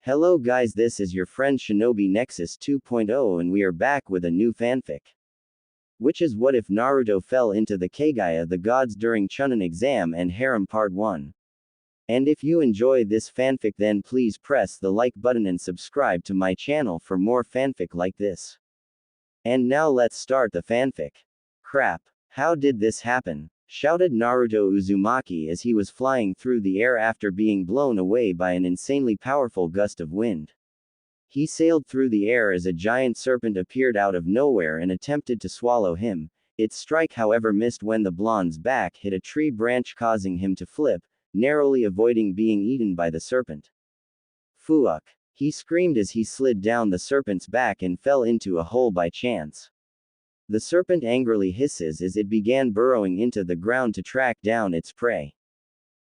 Hello guys, this is your friend Shinobi Nexus 2.0 and we are back with a new fanfic. Which is what if Naruto fell into the Kaguya the gods during Chunin exam and Harem part 1. And if you enjoy this fanfic then please press the like button and subscribe to my channel for more fanfic like this. And now let's start the fanfic. Crap. How did this happen? Shouted Naruto Uzumaki as he was flying through the air after being blown away by an insanely powerful gust of wind. He sailed through the air as a giant serpent appeared out of nowhere and attempted to swallow him. Its strike however missed when the blonde's back hit a tree branch causing him to flip, narrowly avoiding being eaten by the serpent. Fuck! He screamed as he slid down the serpent's back and fell into a hole by chance. The serpent angrily hisses as it began burrowing into the ground to track down its prey.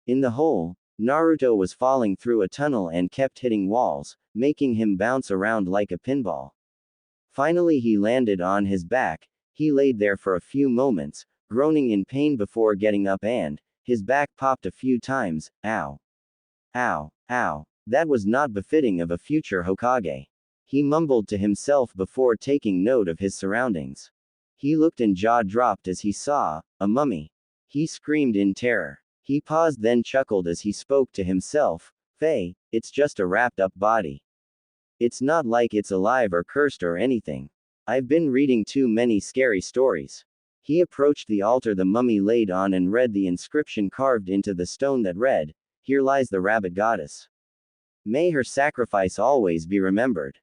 In the hole, Naruto was falling through a tunnel and kept hitting walls, making him bounce around like a pinball. Finally he landed on his back. He laid there for a few moments, groaning in pain before getting up and, his back popped a few times. Ow. Ow. Ow. That was not befitting of a future Hokage. He mumbled to himself before taking note of his surroundings. He looked and jaw dropped as he saw a mummy. He screamed in terror. He paused then chuckled as he spoke to himself. Faye, it's just a wrapped up body. It's not like it's alive or cursed or anything. I've been reading too many scary stories. He approached the altar the mummy laid on and read the inscription carved into the stone that read, "Here lies the rabbit goddess. May her sacrifice always be remembered."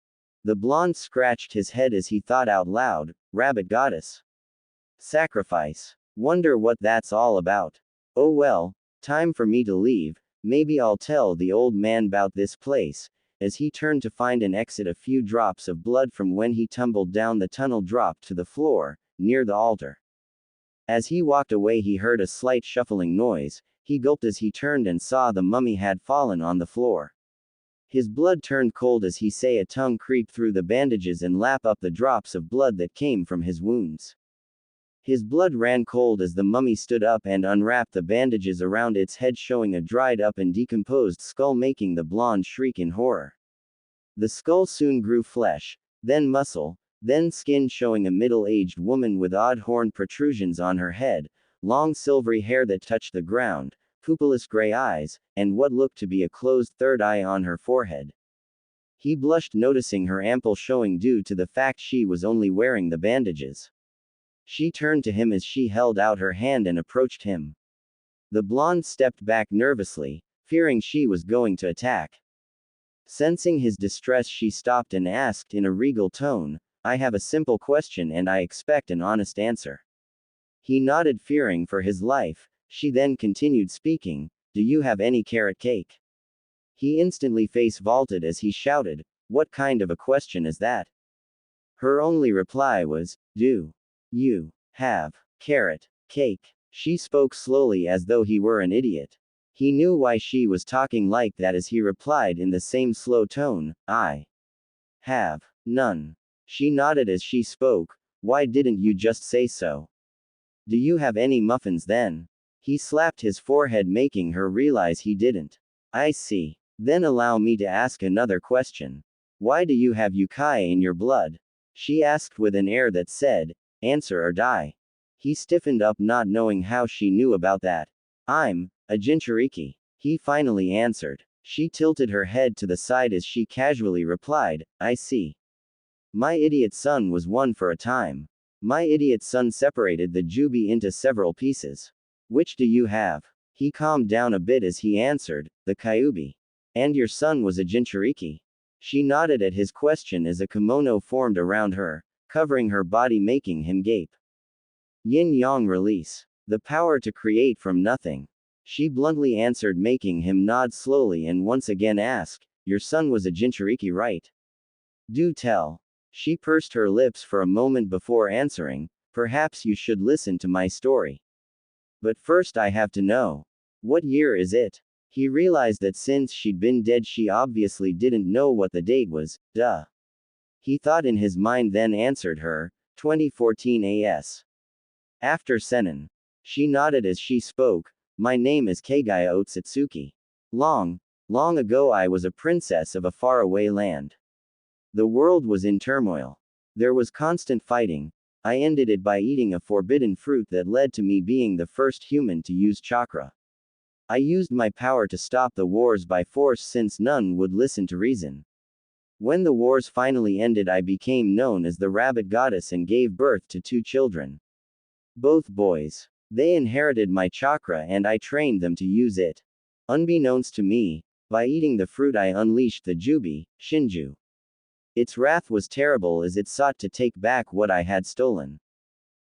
The blonde scratched his head as he thought out loud, rabbit goddess. Sacrifice. Wonder what that's all about. Oh well, time for me to leave, maybe I'll tell the old man about this place. As he turned to find an exit, a few drops of blood from when he tumbled down the tunnel dropped to the floor, near the altar. As he walked away he heard a slight shuffling noise. He gulped as he turned and saw the mummy had fallen on the floor. His blood turned cold as he saw a tongue creep through the bandages and lap up the drops of blood that came from his wounds. His blood ran cold as the mummy stood up and unwrapped the bandages around its head, showing a dried up and decomposed skull, making the blonde shriek in horror. The skull soon grew flesh, then muscle, then skin, showing a middle-aged woman with odd horn protrusions on her head, long silvery hair that touched the ground, pupilless gray eyes, and what looked to be a closed third eye on her forehead. He blushed noticing her ample showing due to the fact she was only wearing the bandages. She turned to him as she held out her hand and approached him. The blonde stepped back nervously, fearing she was going to attack. Sensing his distress she stopped and asked in a regal tone, "I have a simple question and I expect an honest answer." He nodded, fearing for his life. She then continued speaking, "Do you have any carrot cake?" He instantly face vaulted as he shouted, "What kind of a question is that?" Her only reply was, "Do you have carrot cake?" She spoke slowly as though he were an idiot. He knew why she was talking like that as he replied in the same slow tone, "I have none." She nodded as she spoke, "Why didn't you just say so? Do you have any muffins then?" He slapped his forehead, making her realize he didn't. "I see. Then allow me to ask another question. Why do you have yukai in your blood?" She asked with an air that said, "Answer or die." He stiffened up, not knowing how she knew about that. "I'm a Jinchuriki," he finally answered. She tilted her head to the side as she casually replied, "I see. My idiot son was one for a time. My idiot son separated the jubi into several pieces. Which do you have?" He calmed down a bit as he answered, "The Kyubi. And your son was a Jinchuriki?" She nodded at his question as a kimono formed around her, covering her body, making him gape. Yin-yang release. The power to create from nothing. She bluntly answered, making him nod slowly and once again ask, "Your son was a Jinchuriki, right? Do tell." She pursed her lips for a moment before answering, "Perhaps you should listen to my story. But first I have to know. What year is it?" He realized that since she'd been dead she obviously didn't know what the date was, duh. He thought in his mind, then answered her, 2014 AS. After Senin. She nodded as she spoke, "My name is Kaguya Otsutsuki. Long Long ago I was a princess of a faraway land. The world was in turmoil. There was constant fighting. I ended it by eating a forbidden fruit that led to me being the first human to use chakra. I used my power to stop the wars by force since none would listen to reason. When the wars finally ended, I became known as the Rabbit Goddess and gave birth to 2 children. Both boys. They inherited my chakra and I trained them to use it. Unbeknownst to me, by eating the fruit I unleashed the Jubi, Shinju. Its wrath was terrible as it sought to take back what I had stolen.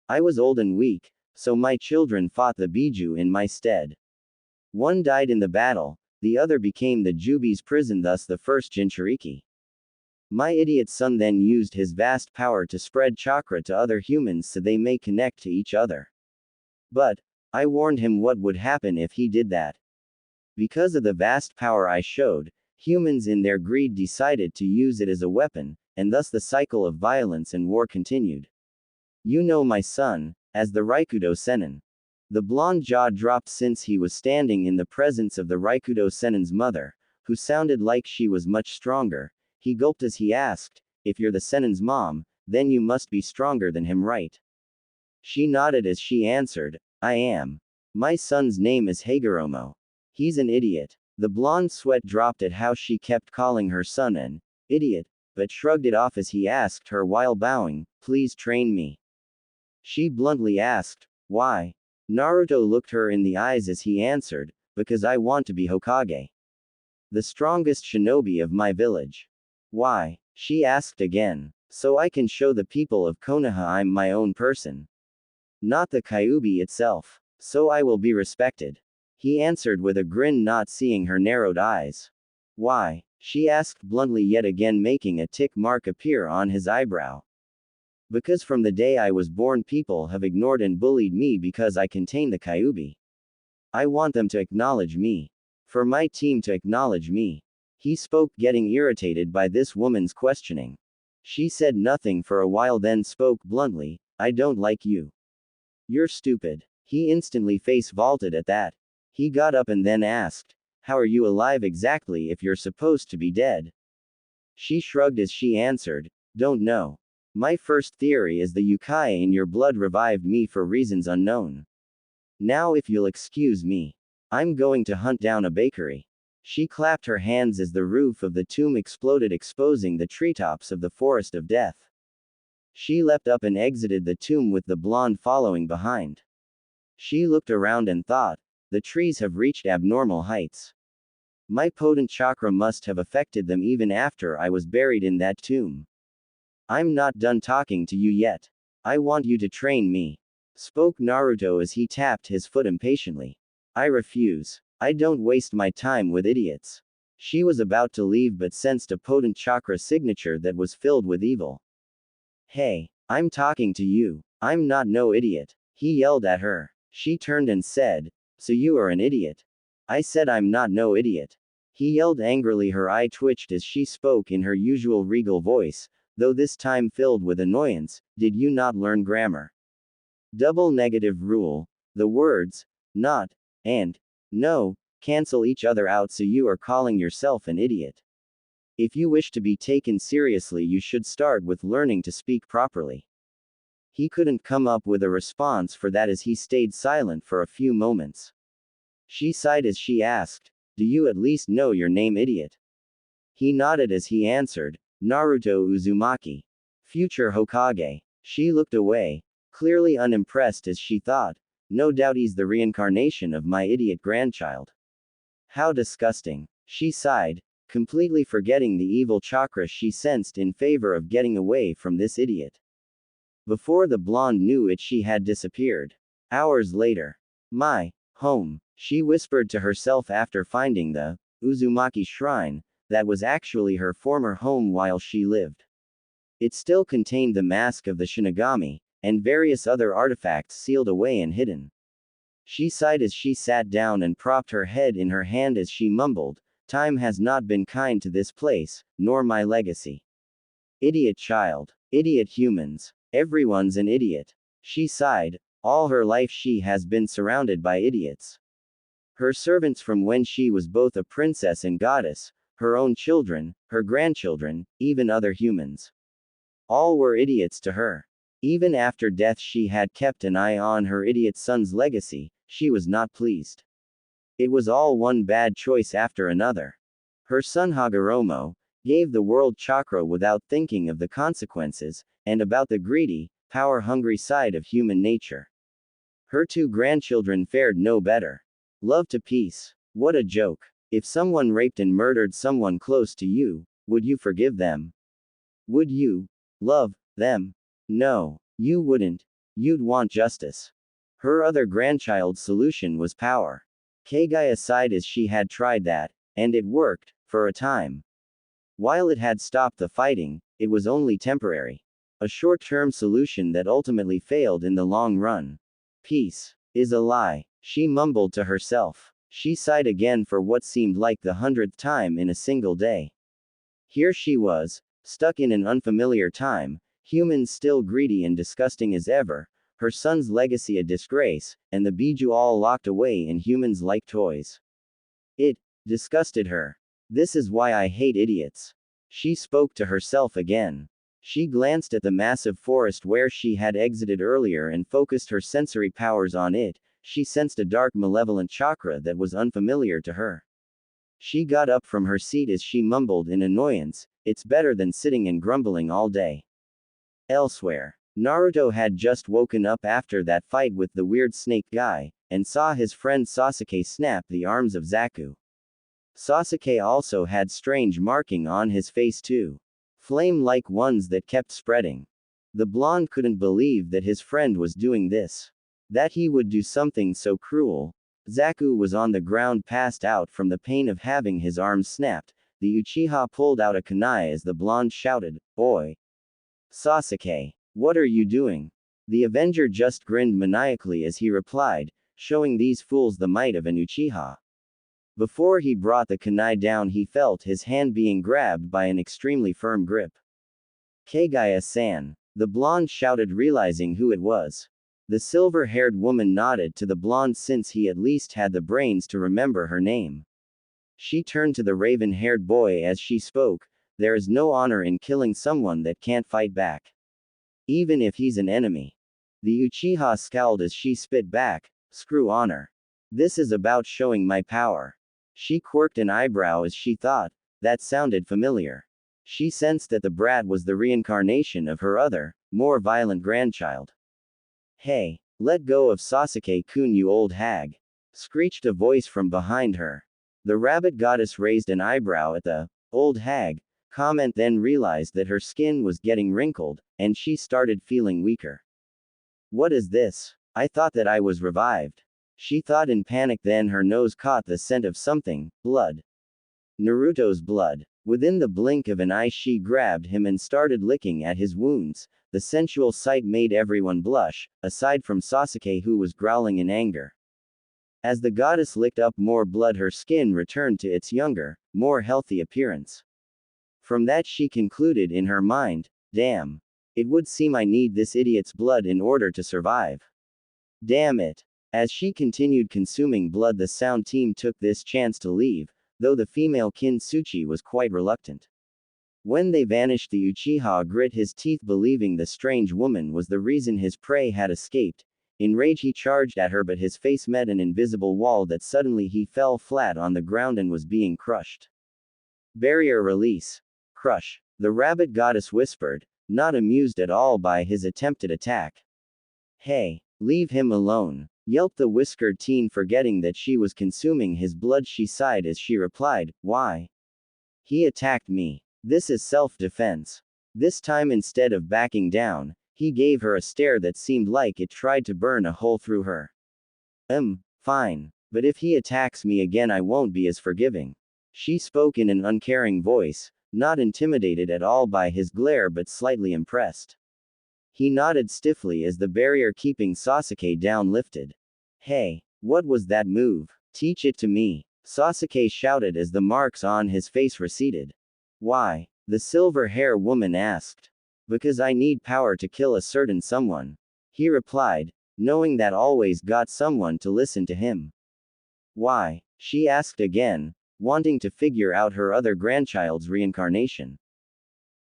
I was old and weak, so my children fought the Biju in my stead. One died in the battle, the other became the Jubi's prison, thus the first Jinchuriki. My idiot son then used his vast power to spread chakra to other humans so they may connect to each other. But, I warned him what would happen if he did that. Because of the vast power I showed, humans in their greed decided to use it as a weapon, and thus the cycle of violence and war continued. You know my son, as the Raikudo Sennin. The blonde jaw dropped since he was standing in the presence of the Raikudo Sennin's mother, who sounded like she was much stronger. He gulped as he asked, "If you're the Sennin's mom, then you must be stronger than him, right?" She nodded as she answered, "I am. My son's name is Hagoromo. He's an idiot." The blonde sweat dropped at how she kept calling her son an idiot, but shrugged it off as he asked her while bowing, "Please train me." She bluntly asked, "Why?" Naruto looked her in the eyes as he answered, "Because I want to be Hokage. The strongest shinobi of my village." "Why?" she asked again. "So I can show the people of Konoha I'm my own person. Not the Kyuubi itself. So I will be respected." He answered with a grin, not seeing her narrowed eyes. "Why?" she asked bluntly, yet again making a tick mark appear on his eyebrow. "Because from the day I was born people have ignored and bullied me because I contain the Kyuubi. I want them to acknowledge me. For my team to acknowledge me." He spoke, getting irritated by this woman's questioning. She said nothing for a while, then spoke bluntly, "I don't like you. You're stupid." He instantly face vaulted at that. He got up and then asked, "How are you alive exactly if you're supposed to be dead?" She shrugged as she answered, "Don't know. My first theory is the yukai in your blood revived me for reasons unknown. Now if you'll excuse me, I'm going to hunt down a bakery." She clapped her hands as the roof of the tomb exploded, exposing the treetops of the forest of death. She leapt up and exited the tomb with the blonde following behind. She looked around and thought, the trees have reached abnormal heights. My potent chakra must have affected them even after I was buried in that tomb. "I'm not done talking to you yet. I want you to train me," spoke Naruto as he tapped his foot impatiently. "I refuse. I don't waste my time with idiots." She was about to leave but sensed a potent chakra signature that was filled with evil. "Hey, I'm talking to you. I'm not no idiot," he yelled at her. She turned and said, "So you are an idiot." "I said I'm not no idiot." He yelled angrily. Her eye twitched as she spoke in her usual regal voice, though this time filled with annoyance, "Did you not learn grammar? Double negative rule. The words, not, and, no, cancel each other out, so you are calling yourself an idiot. If you wish to be taken seriously, you should start with learning to speak properly." He couldn't come up with a response for that as he stayed silent for a few moments. She sighed as she asked, "Do you at least know your name, idiot?" He nodded as he answered, "Naruto Uzumaki. Future Hokage." She looked away, clearly unimpressed as she thought, "No doubt he's the reincarnation of my idiot grandchild. How disgusting." She sighed, completely forgetting the evil chakra she sensed in favor of getting away from this idiot. Before the blonde knew it, she had disappeared. Hours later. "My home," she whispered to herself after finding the Uzumaki shrine, that was actually her former home while she lived. It still contained the mask of the Shinigami, and various other artifacts sealed away and hidden. She sighed as she sat down and propped her head in her hand as she mumbled, "Time has not been kind to this place, nor my legacy. Idiot child. Idiot humans. Everyone's an idiot." She sighed. All her life she has been surrounded by idiots. Her servants from when she was both a princess and goddess, her own children, her grandchildren, even other humans. All were idiots to her. Even after death she had kept an eye on her idiot son's legacy, she was not pleased. It was all one bad choice after another. Her son Hagoromo gave the world chakra without thinking of the consequences, and about the greedy, power-hungry side of human nature. Her two grandchildren fared no better. Love to peace. What a joke. If someone raped and murdered someone close to you, would you forgive them? Would you love them? No, you wouldn't. You'd want justice. Her other grandchild's solution was power. Kaguya sighed as she had tried that, and it worked, for a time. While it had stopped the fighting, it was only temporary. A short-term solution that ultimately failed in the long run. Peace is a lie, she mumbled to herself. She sighed again for what seemed like the 100th time in a single day. Here she was, stuck in an unfamiliar time, humans still greedy and disgusting as ever, her son's legacy a disgrace, and the Biju all locked away in humans like toys. It disgusted her. This is why I hate idiots. She spoke to herself again. She glanced at the massive forest where she had exited earlier and focused her sensory powers on it. She sensed a dark malevolent chakra that was unfamiliar to her. She got up from her seat as she mumbled in annoyance, "It's better than sitting and grumbling all day." Elsewhere, Naruto had just woken up after that fight with the weird snake guy, and saw his friend Sasuke snap the arms of Zaku. Sasuke also had strange marking on his face too. Flame-like ones that kept spreading. The blonde couldn't believe that his friend was doing this. That he would do something so cruel. Zaku was on the ground passed out from the pain of having his arms snapped. The Uchiha pulled out a kunai as the blonde shouted, "Oi! Sasuke! What are you doing?" The Avenger just grinned maniacally as he replied, showing these fools the might of an Uchiha. Before he brought the kunai down he felt his hand being grabbed by an extremely firm grip. Kaguya-san. The blonde shouted, realizing who it was. The silver-haired woman nodded to the blonde since he at least had the brains to remember her name. She turned to the raven-haired boy as she spoke, "There is no honor in killing someone that can't fight back. Even if he's an enemy." The Uchiha scowled as she spit back, "Screw honor. This is about showing my power." She quirked an eyebrow as she thought, that sounded familiar. She sensed that the brat was the reincarnation of her other, more violent grandchild. "Hey, let go of Sasuke-kun, you old hag!" screeched a voice from behind her. The rabbit goddess raised an eyebrow at the old hag comment, then realized that her skin was getting wrinkled, and she started feeling weaker. "What is this? I thought that I was revived." She thought in panic, then her nose caught the scent of something, blood. Naruto's blood. Within the blink of an eye she grabbed him and started licking at his wounds. The sensual sight made everyone blush, aside from Sasuke who was growling in anger. As the goddess licked up more blood her skin returned to its younger, more healthy appearance. From that she concluded in her mind, "Damn. It would seem I need this idiot's blood in order to survive. Damn it." As she continued consuming blood the sound team took this chance to leave, though the female Kintsuchi was quite reluctant. When they vanished the Uchiha grit his teeth believing the strange woman was the reason his prey had escaped. In rage he charged at her but his face met an invisible wall that suddenly he fell flat on the ground and was being crushed. Barrier release. Crush. The rabbit goddess whispered, not amused at all by his attempted attack. "Hey, leave him alone," yelped the whiskered teen, forgetting that she was consuming his blood. She sighed as she replied, "Why? He attacked me. This is self-defense." This time instead of backing down, he gave her a stare that seemed like it tried to burn a hole through her. Fine. But if he attacks me again I won't be as forgiving." She spoke in an uncaring voice, not intimidated at all by his glare but slightly impressed. He nodded stiffly as the barrier keeping Sasuke down lifted. "Hey, what was that move? Teach it to me," Sasuke shouted as the marks on his face receded. "Why?" the silver hair woman asked. "Because I need power to kill a certain someone," he replied, knowing that always got someone to listen to him. Why? She asked again, wanting to figure out her other grandchild's reincarnation.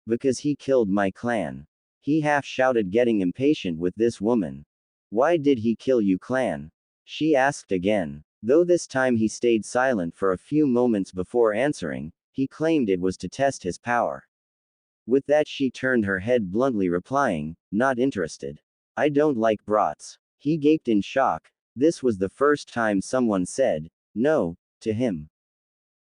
Because he killed my clan. He half shouted, getting impatient with this woman. Why did he kill you, clan? She asked again. Though this time he stayed silent for a few moments before answering, he claimed it was to test his power. With that, she turned her head bluntly, replying, not interested. I don't like brats. He gaped in shock. This was the first time someone said, no, to him.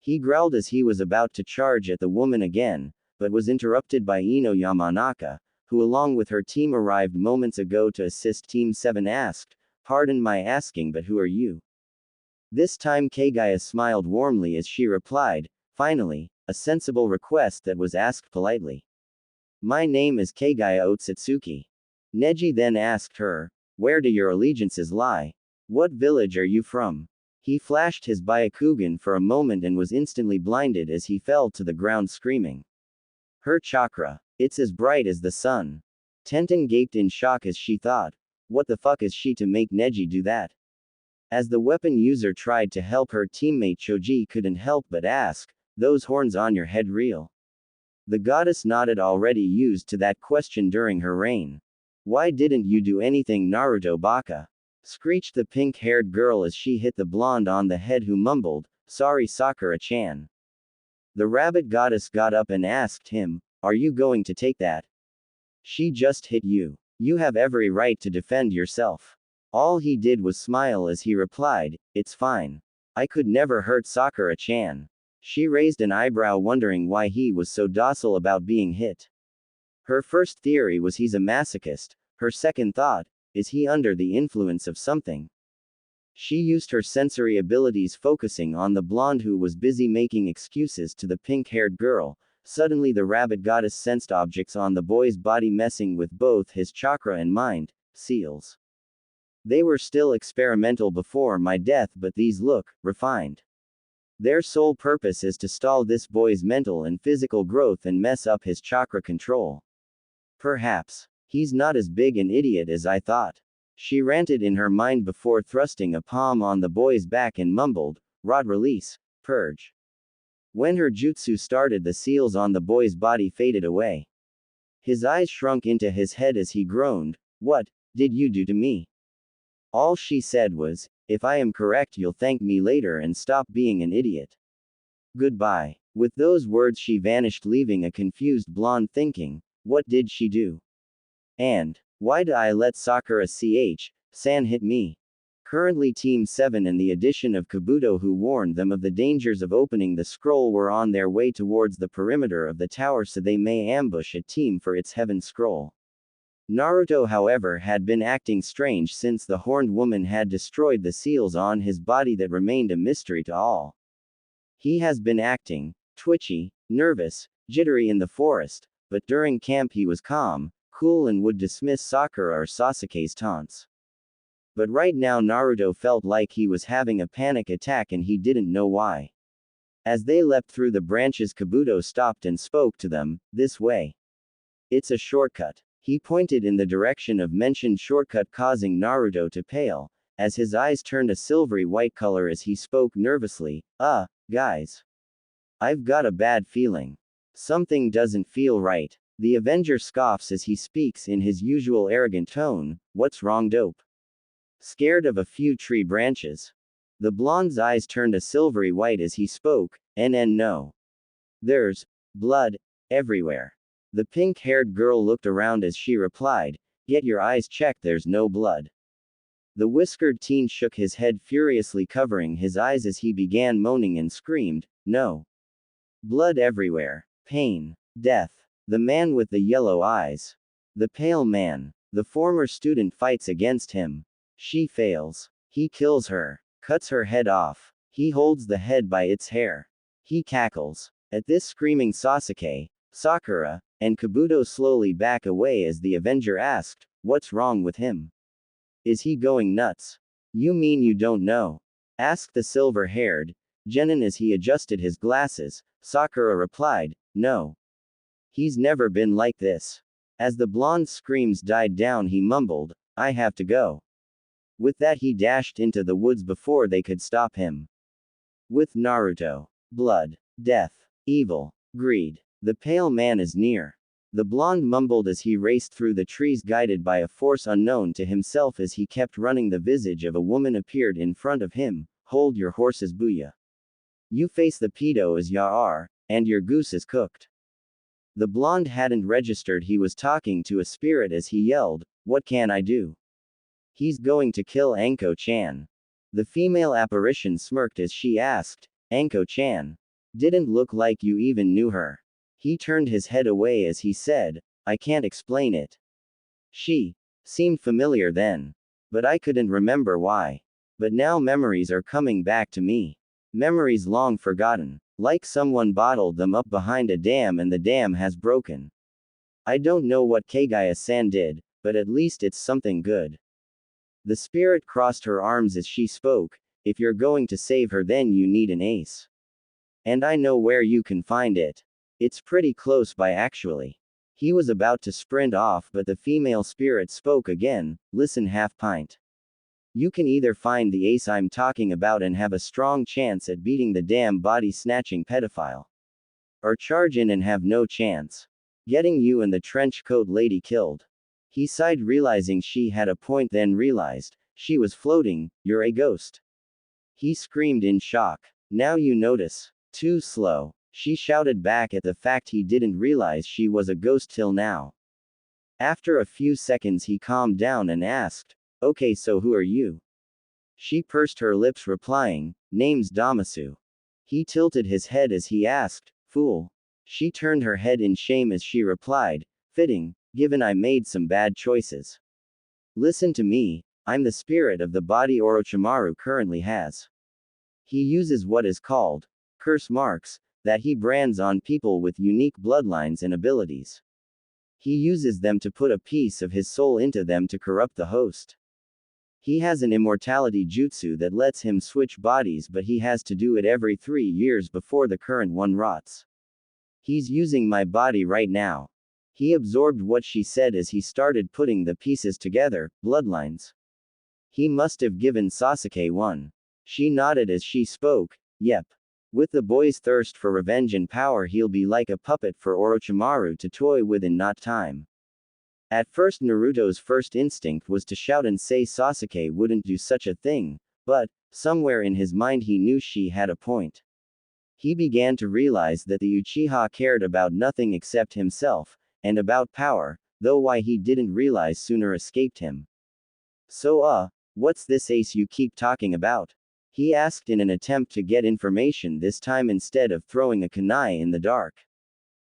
He growled as he was about to charge at the woman again, but was interrupted by Ino Yamanaka, who along with her team arrived moments ago to assist Team 7, asked, pardon my asking, but who are you? This time Kaguya smiled warmly as she replied, finally, a sensible request that was asked politely. My name is Kaguya Otsutsuki. Neji then asked her, where do your allegiances lie? What village are you from? He flashed his Byakugan for a moment and was instantly blinded as he fell to the ground screaming. Her chakra. It's as bright as the sun. Tenten gaped in shock as she thought, what the fuck is she to make Neji do that? As the weapon user tried to help her teammate, Choji couldn't help but ask, those horns on your head real? The goddess nodded, already used to that question during her reign. Why didn't you do anything, Naruto baka? Screeched the pink-haired girl as she hit the blonde on the head, who mumbled, sorry Sakura-chan. The rabbit goddess got up and asked him, are you going to take that? She just hit you. You have every right to defend yourself. All he did was smile as he replied, it's fine. I could never hurt Sakura-chan. She raised an eyebrow, wondering why he was so docile about being hit. Her first theory was he's a masochist. Her second thought, is he under the influence of something? She used her sensory abilities, focusing on the blonde who was busy making excuses to the pink-haired girl. Suddenly the rabbit goddess sensed objects on the boy's body messing with both his chakra and mind, seals. They were still experimental before my death, but these look refined. Their sole purpose is to stall this boy's mental and physical growth and mess up his chakra control. Perhaps he's not as big an idiot as I thought. She ranted in her mind before thrusting a palm on the boy's back and mumbled, rod release, purge. When her jutsu started, the seals on the boy's body faded away. His eyes shrunk into his head as he groaned, what did you do to me? All she said was, if I am correct, you'll thank me later and stop being an idiot. Goodbye. With those words she vanished, leaving a confused blonde thinking, what did she do? And why did I let Sakura-san hit me? Currently Team 7 and the addition of Kabuto, who warned them of the dangers of opening the scroll, were on their way towards the perimeter of the tower so they may ambush a team for its heaven scroll. Naruto, however, had been acting strange since the horned woman had destroyed the seals on his body that remained a mystery to all. He has been acting twitchy, nervous, jittery in the forest, but during camp he was calm, cool, and would dismiss Sakura or Sasuke's taunts. But right now Naruto felt like he was having a panic attack and he didn't know why. As they leapt through the branches, Kabuto stopped and spoke to them, this way. It's a shortcut. He pointed in the direction of mentioned shortcut, causing Naruto to pale, as his eyes turned a silvery white color as he spoke nervously, guys. I've got a bad feeling. Something doesn't feel right. The Avenger scoffs as he speaks in his usual arrogant tone, what's wrong, dope? Scared of a few tree branches? The blonde's eyes turned a silvery white as he spoke, no. There's blood everywhere. The pink-haired girl looked around as she replied, get your eyes checked, there's no blood. The whiskered teen shook his head furiously, covering his eyes as he began moaning and screamed, no. Blood everywhere. Pain. Death. The man with the yellow eyes. The pale man. The former student fights against him. She fails. He kills her. Cuts her head off. He holds the head by its hair. He cackles. At this, screaming Sasuke, Sakura, and Kabuto slowly back away as the Avenger asked, what's wrong with him? Is he going nuts? You mean you don't know? Asked the silver-haired genin as he adjusted his glasses. Sakura replied, no. He's never been like this. As the blonde's screams died down, he mumbled, I have to go. With that he dashed into the woods before they could stop him. With Naruto. Blood. Death. Evil. Greed. The pale man is near. The blonde mumbled as he raced through the trees guided by a force unknown to himself as he kept running. The visage of a woman appeared in front of him. Hold your horses, Booyah. You face the pedo as ya are, and your goose is cooked. The blonde hadn't registered he was talking to a spirit as he yelled, what can I do? He's going to kill Anko-chan. The female apparition smirked as she asked, Anko-chan. Didn't look like you even knew her. He turned his head away as he said, I can't explain it. She seemed familiar then. But I couldn't remember why. But now memories are coming back to me. Memories long forgotten. Like someone bottled them up behind a dam and the dam has broken. I don't know what Kaguya-san did, but at least it's something good. The spirit crossed her arms as she spoke, if you're going to save her then you need an ace. And I know where you can find it. It's pretty close by actually. He was about to sprint off but the female spirit spoke again, listen half pint. You can either find the ace I'm talking about and have a strong chance at beating the damn body-snatching pedophile. Or charge in and have no chance. Getting you and the trench coat lady killed. He sighed realizing she had a point then realized, she was floating, you're a ghost. He screamed in shock. Now you notice. Too slow. She shouted back at the fact he didn't realize she was a ghost till now. After a few seconds he calmed down and asked, okay so who are you? She pursed her lips replying, name's Damasu. He tilted his head as he asked, fool. She turned her head in shame as she replied, fitting, given I made some bad choices. Listen to me, I'm the spirit of the body Orochimaru currently has. He uses what is called curse marks, that he brands on people with unique bloodlines and abilities. He uses them to put a piece of his soul into them to corrupt the host. He has an immortality jutsu that lets him switch bodies but he has to do it every 3 years before the current one rots. He's using my body right now. He absorbed what she said as he started putting the pieces together, bloodlines. He must have given Sasuke one. She nodded as she spoke, yep. With the boy's thirst for revenge and power he'll be like a puppet for Orochimaru to toy with in not time. At first Naruto's first instinct was to shout and say Sasuke wouldn't do such a thing, but, somewhere in his mind he knew she had a point. He began to realize that the Uchiha cared about nothing except himself, and about power, though why he didn't realize sooner escaped him. So what's this ace you keep talking about? He asked in an attempt to get information this time instead of throwing a kunai in the dark.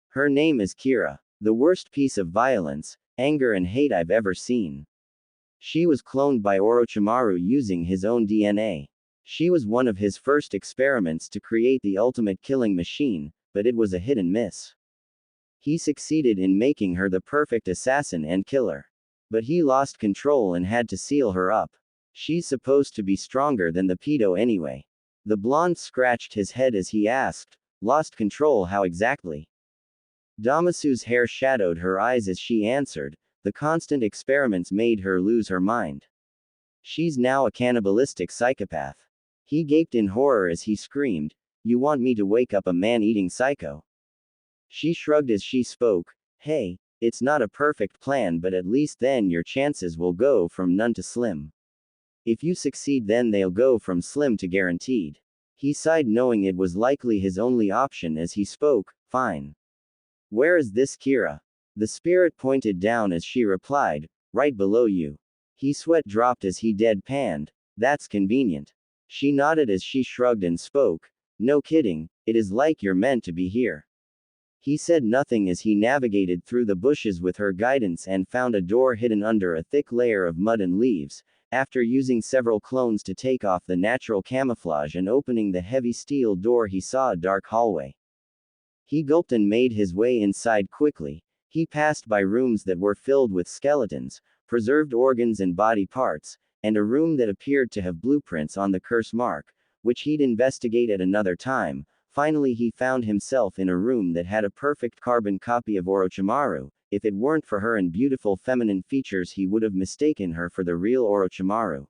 Her name is Kira. The worst piece of violence, anger and hate I've ever seen. She was cloned by Orochimaru using his own DNA. She was one of his first experiments to create the ultimate killing machine, but it was a hit and miss. He succeeded in making her the perfect assassin and killer. But he lost control and had to seal her up. She's supposed to be stronger than the pedo anyway. The blonde scratched his head as he asked, lost control how exactly? Damasu's hair shadowed her eyes as she answered, the constant experiments made her lose her mind. She's now a cannibalistic psychopath. He gaped in horror as he screamed, you want me to wake up a man-eating psycho? She shrugged as she spoke, hey, it's not a perfect plan but at least then your chances will go from none to slim. If you succeed then they'll go from slim to guaranteed. He sighed knowing it was likely his only option as he spoke, fine. Where is this Kira? The spirit pointed down as she replied, right below you. He sweat dropped as he deadpanned, that's convenient. She nodded as she shrugged and spoke, no kidding, it is like you're meant to be here. He said nothing as he navigated through the bushes with her guidance and found a door hidden under a thick layer of mud and leaves. After using several clones to take off the natural camouflage and opening the heavy steel door he saw a dark hallway. He gulped and made his way inside quickly. He passed by rooms that were filled with skeletons, preserved organs and body parts, and a room that appeared to have blueprints on the curse mark, which he'd investigate at another time. Finally he found himself in a room that had a perfect carbon copy of Orochimaru. If it weren't for her and beautiful feminine features he would have mistaken her for the real Orochimaru.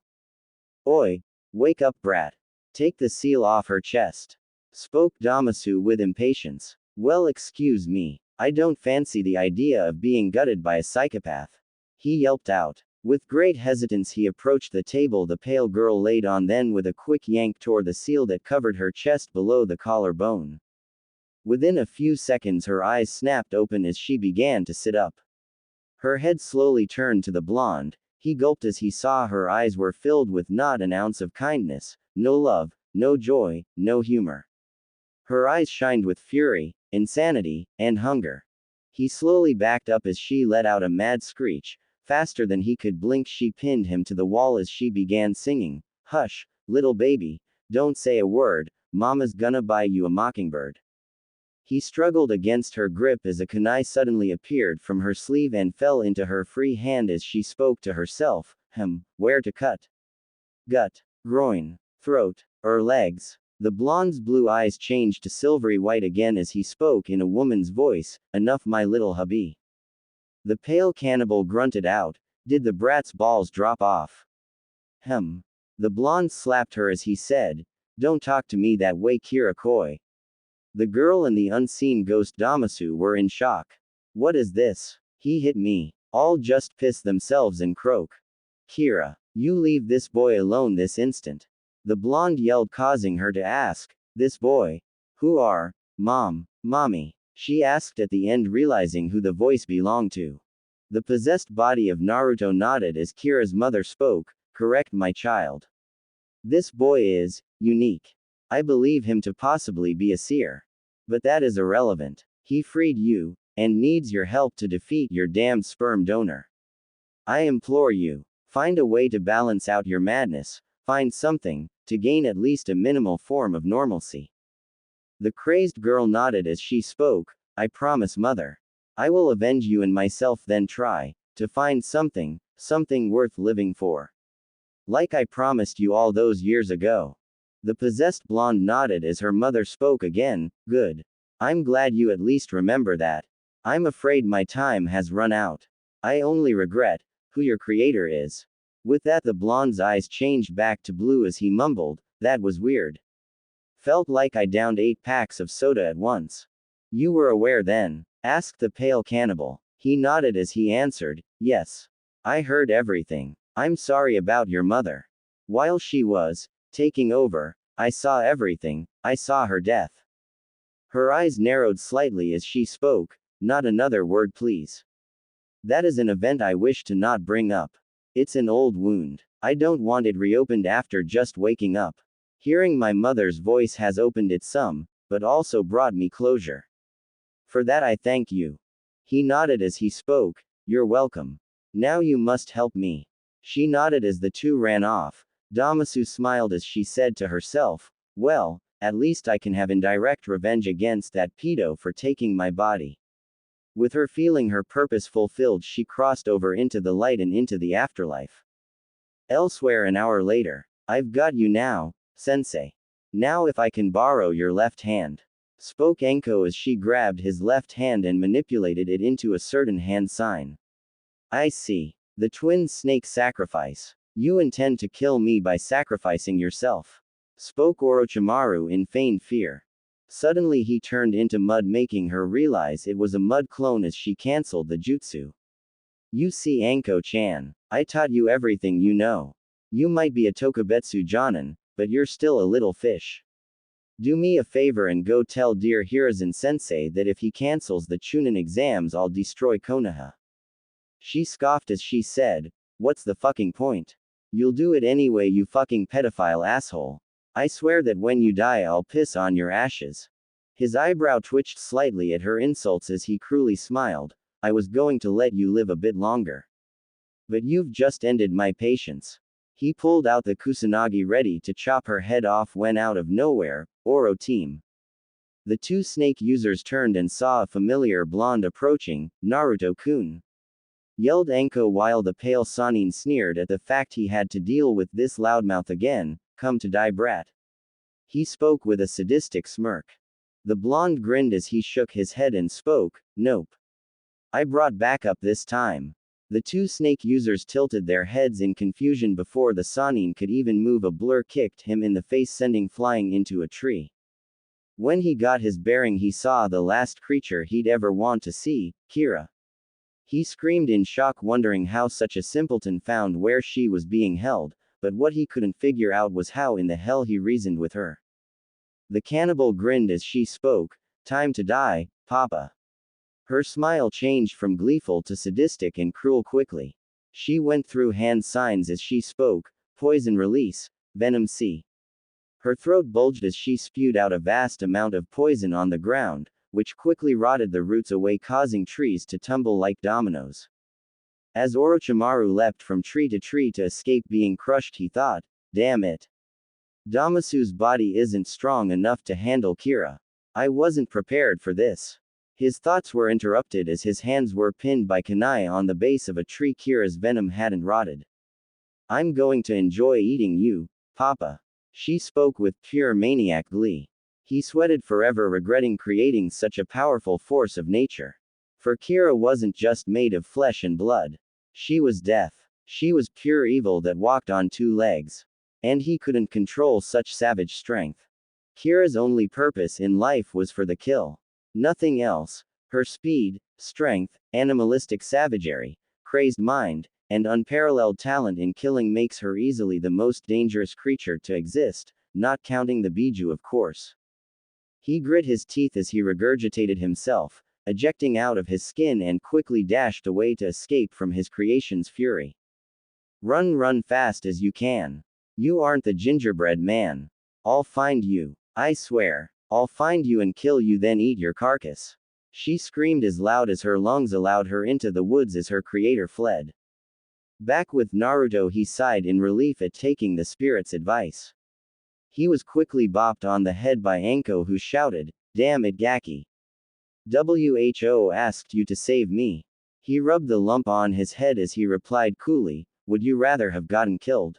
Oi! Wake up brat! Take the seal off her chest. Spoke Damasu with impatience. Well, excuse me. I don't fancy the idea of being gutted by a psychopath. He yelped out. With great hesitance he approached the table the pale girl laid on, then with a quick yank tore the seal that covered her chest below the collarbone. Within a few seconds her eyes snapped open as she began to sit up. Her head slowly turned to the blonde. He gulped as he saw her eyes were filled with not an ounce of kindness, no love, no joy, no humor. Her eyes shined with fury, insanity, and hunger. He slowly backed up as she let out a mad screech. Faster than he could blink she pinned him to the wall as she began singing, "Hush, little baby, don't say a word, mama's gonna buy you a mockingbird." He struggled against her grip as a kunai suddenly appeared from her sleeve and fell into her free hand as she spoke to herself, where to cut? Gut, groin, throat, or legs? The blonde's blue eyes changed to silvery white again as he spoke in a woman's voice, "Enough, my little hubby." The pale cannibal grunted out, "Did the brat's balls drop off?" The blonde slapped her as he said, "Don't talk to me that way, Kira Koi." The girl and the unseen ghost Damasu were in shock. What is this? He hit me. All just piss themselves and croak. Kira, you leave this boy alone this instant. The blonde yelled, causing her to ask, "This boy? Who are, mommy?" She asked at the end, realizing who the voice belonged to. The possessed body of Naruto nodded as Kira's mother spoke, "Correct, my child. This boy is unique. I believe him to possibly be a seer. But that is irrelevant. He freed you, and needs your help to defeat your damned sperm donor. I implore you, find a way to balance out your madness, find something, to gain at least a minimal form of normalcy." The crazed girl nodded as she spoke, "I promise, mother. I will avenge you and myself, then try to find something worth living for. Like I promised you all those years ago." The possessed blonde nodded as her mother spoke again, "Good. I'm glad you at least remember that. I'm afraid my time has run out. I only regret who your creator is." With that the blonde's eyes changed back to blue as he mumbled, "That was weird. Felt like I downed 8 packs of soda at once." "You were aware then?" asked the pale cannibal. He nodded as he answered, "Yes. I heard everything. I'm sorry about your mother. While she was taking over, I saw everything. I saw her death." Her eyes narrowed slightly as she spoke, "Not another word, please. That is an event I wish to not bring up. It's an old wound. I don't want it reopened after just waking up. Hearing my mother's voice has opened it some, but also brought me closure. For that I thank you." He nodded as he spoke, "You're welcome. Now you must help me." She nodded as the two ran off. Damasu smiled as she said to herself, "Well, at least I can have indirect revenge against that pedo for taking my body." With her feeling her purpose fulfilled, she crossed over into the light and into the afterlife. Elsewhere an hour later. "I've got you now, sensei. Now if I can borrow your left hand," spoke Enko as she grabbed his left hand and manipulated it into a certain hand sign. "I see. The twin snake sacrifice. You intend to kill me by sacrificing yourself," spoke Orochimaru in feigned fear. Suddenly he turned into mud, making her realize it was a mud clone as she cancelled the jutsu. "You see, Anko-chan, I taught you everything you know. You might be a Tokubetsu Jonin, but you're still a little fish. Do me a favor and go tell dear Hiruzen sensei that if he cancels the Chunin exams I'll destroy Konoha." She scoffed as she said, "What's the fucking point? You'll do it anyway, you fucking pedophile asshole. I swear that when you die I'll piss on your ashes." His eyebrow twitched slightly at her insults as he cruelly smiled, "I was going to let you live a bit longer. But you've just ended my patience." He pulled out the kusanagi ready to chop her head off when out of nowhere, Oro team. The two snake users turned and saw a familiar blonde approaching, "Naruto-kun," yelled Enko while the pale Sanin sneered at the fact he had to deal with this loudmouth again, "Come to die, brat." He spoke with a sadistic smirk. The blonde grinned as he shook his head and spoke, "Nope. I brought backup this time." The two snake users tilted their heads in confusion before the Sannin could even move. A blur kicked him in the face, sending flying into a tree. When he got his bearing, he saw the last creature he'd ever want to see, Kira. He screamed in shock, wondering how such a simpleton found where she was being held, but what he couldn't figure out was how in the hell he reasoned with her. The cannibal grinned as she spoke, "Time to die, Papa." Her smile changed from gleeful to sadistic and cruel quickly. She went through hand signs as she spoke, "Poison release, venom C." Her throat bulged as she spewed out a vast amount of poison on the ground, which quickly rotted the roots away, causing trees to tumble like dominoes. As Orochimaru leapt from tree to escape being crushed, he thought, "Damn it. Damasu's body isn't strong enough to handle Kira. I wasn't prepared for this." His thoughts were interrupted as his hands were pinned by kunai on the base of a tree. Kira's venom hadn't rotted. "I'm going to enjoy eating you, Papa." She spoke with pure maniac glee. He sweated forever, regretting creating such a powerful force of nature. For Kira wasn't just made of flesh and blood. She was death. She was pure evil that walked on two legs. And he couldn't control such savage strength. Kira's only purpose in life was for the kill. Nothing else. Her speed, strength, animalistic savagery, crazed mind, and unparalleled talent in killing makes her easily the most dangerous creature to exist, not counting the Biju, of course. He grit his teeth as he regurgitated himself, ejecting out of his skin, and quickly dashed away to escape from his creation's fury. Run fast as you can. You aren't the gingerbread man. I'll find you. I swear. I'll find you and kill you, then eat your carcass. She screamed as loud as her lungs allowed her into the woods as her creator fled. Back with Naruto, he sighed in relief at taking the spirit's advice. He was quickly bopped on the head by Anko, who shouted, "Damn it, Gaki. WHO asked you to save me." He rubbed the lump on his head as he replied coolly, "Would you rather have gotten killed?"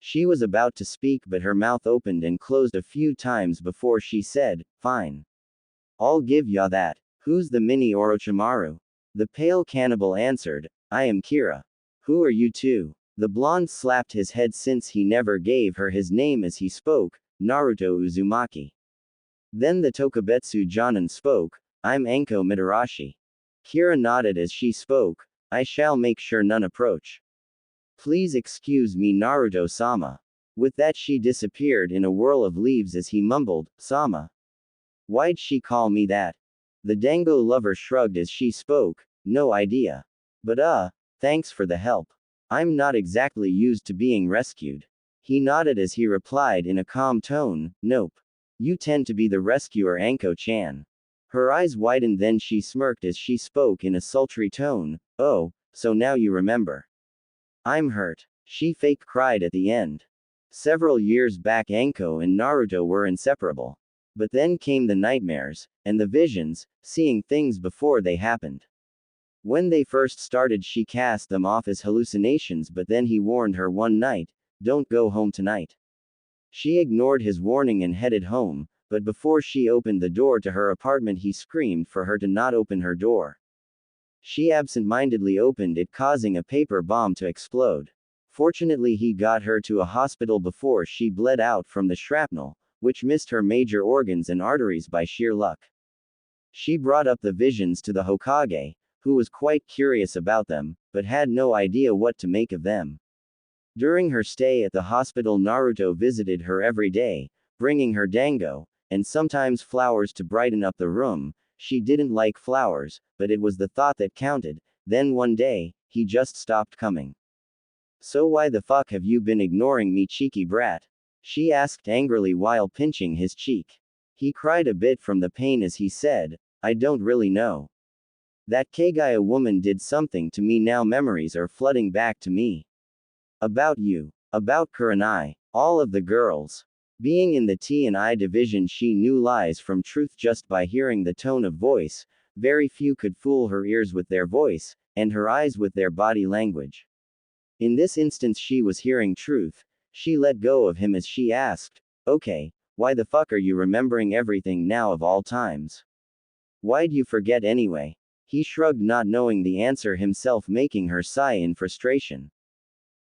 She was about to speak, but her mouth opened and closed a few times before she said, "Fine. I'll give ya that. Who's the mini Orochimaru?" The pale cannibal answered, "I am Kira." "Who are you two?" The blonde slapped his head since he never gave her his name as he spoke, "Naruto Uzumaki." Then the Tokubetsu Jonin spoke, "I'm Anko Mitarashi." Kira nodded as she spoke, "I shall make sure none approach. Please excuse me, Naruto-sama." With that, she disappeared in a whirl of leaves as he mumbled, "Sama. Why'd she call me that?" The Dango lover shrugged as she spoke, "No idea. But thanks for the help. I'm not exactly used to being rescued." He nodded as he replied in a calm tone, "Nope. You tend to be the rescuer, Anko-chan." Her eyes widened, then she smirked as she spoke in a sultry tone, "Oh, so now you remember. I'm hurt." She fake cried at the end. Several years back, Anko and Naruto were inseparable. But then came the nightmares, and the visions, seeing things before they happened. When they first started, she cast them off as hallucinations, but then he warned her one night, "Don't go home tonight." She ignored his warning and headed home, but before she opened the door to her apartment, he screamed for her to not open her door. She absent-mindedly opened it, causing a paper bomb to explode. Fortunately, he got her to a hospital before she bled out from the shrapnel, which missed her major organs and arteries by sheer luck. She brought up the visions to the Hokage, who was quite curious about them, but had no idea what to make of them. During her stay at the hospital, Naruto visited her every day, bringing her dango, and sometimes flowers to brighten up the room. She didn't like flowers, but it was the thought that counted. Then one day, he just stopped coming. "So why the fuck have you been ignoring me, cheeky brat?" she asked angrily while pinching his cheek. He cried a bit from the pain as he said, "I don't really know. That Kaguya woman did something to me. Now memories are flooding back to me. About you. About Kurenai. All of the girls." Being in the T&I division, she knew lies from truth just by hearing the tone of voice. Very few could fool her ears with their voice, and her eyes with their body language. In this instance, she was hearing truth. She let go of him as she asked, "Okay, why the fuck are you remembering everything now of all times? Why'd you forget anyway?" He shrugged, not knowing the answer himself, making her sigh in frustration.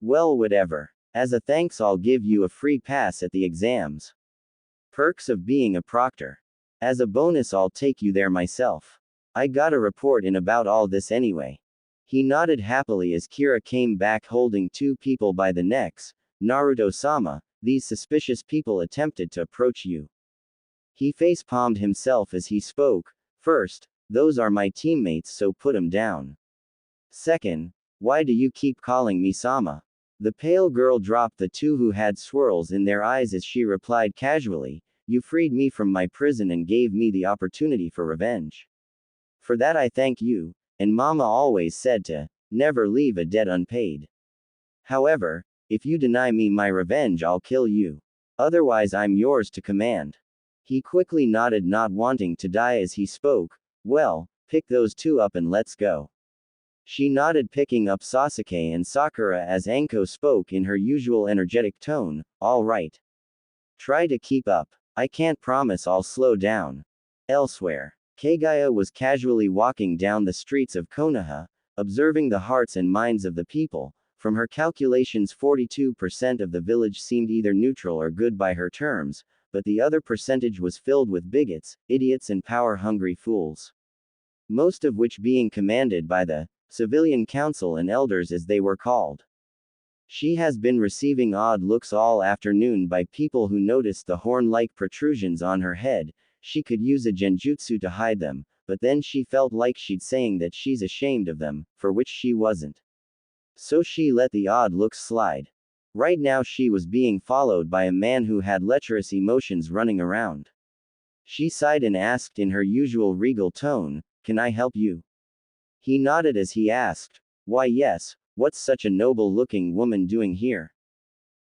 Well, whatever. As a thanks, I'll give you a free pass at the exams. Perks of being a proctor. As a bonus, I'll take you there myself. I got a report in about all this anyway. He nodded happily as Kira came back holding two people by the necks. Naruto-sama, these suspicious people attempted to approach you. He face-palmed himself as he spoke. First, those are my teammates, so put 'em down. Second, why do you keep calling me Sama? The pale girl dropped the two who had swirls in their eyes as she replied casually, you freed me from my prison and gave me the opportunity for revenge. For that I thank you, and Mama always said to never leave a debt unpaid. However, if you deny me my revenge, I'll kill you. Otherwise, I'm yours to command. He quickly nodded, not wanting to die as he spoke. Well, pick those two up and let's go. She nodded, picking up Sasuke and Sakura as Anko spoke in her usual energetic tone. All right. Try to keep up. I can't promise I'll slow down. Elsewhere, Kaguya was casually walking down the streets of Konoha, observing the hearts and minds of the people. From her calculations, 42% of the village seemed either neutral or good by her terms, but the other percentage was filled with bigots, idiots, and power-hungry fools. Most of which being commanded by the civilian council and elders, as they were called. She has been receiving odd looks all afternoon by people who noticed the horn-like protrusions on her head. She could use a genjutsu to hide them, but then she felt like she'd saying that she's ashamed of them, for which she wasn't. So she let the odd looks slide. Right now she was being followed by a man who had lecherous emotions running around. She sighed and asked in her usual regal tone, "Can I help you?" He nodded as he asked, "Why yes, what's such a noble-looking woman doing here?"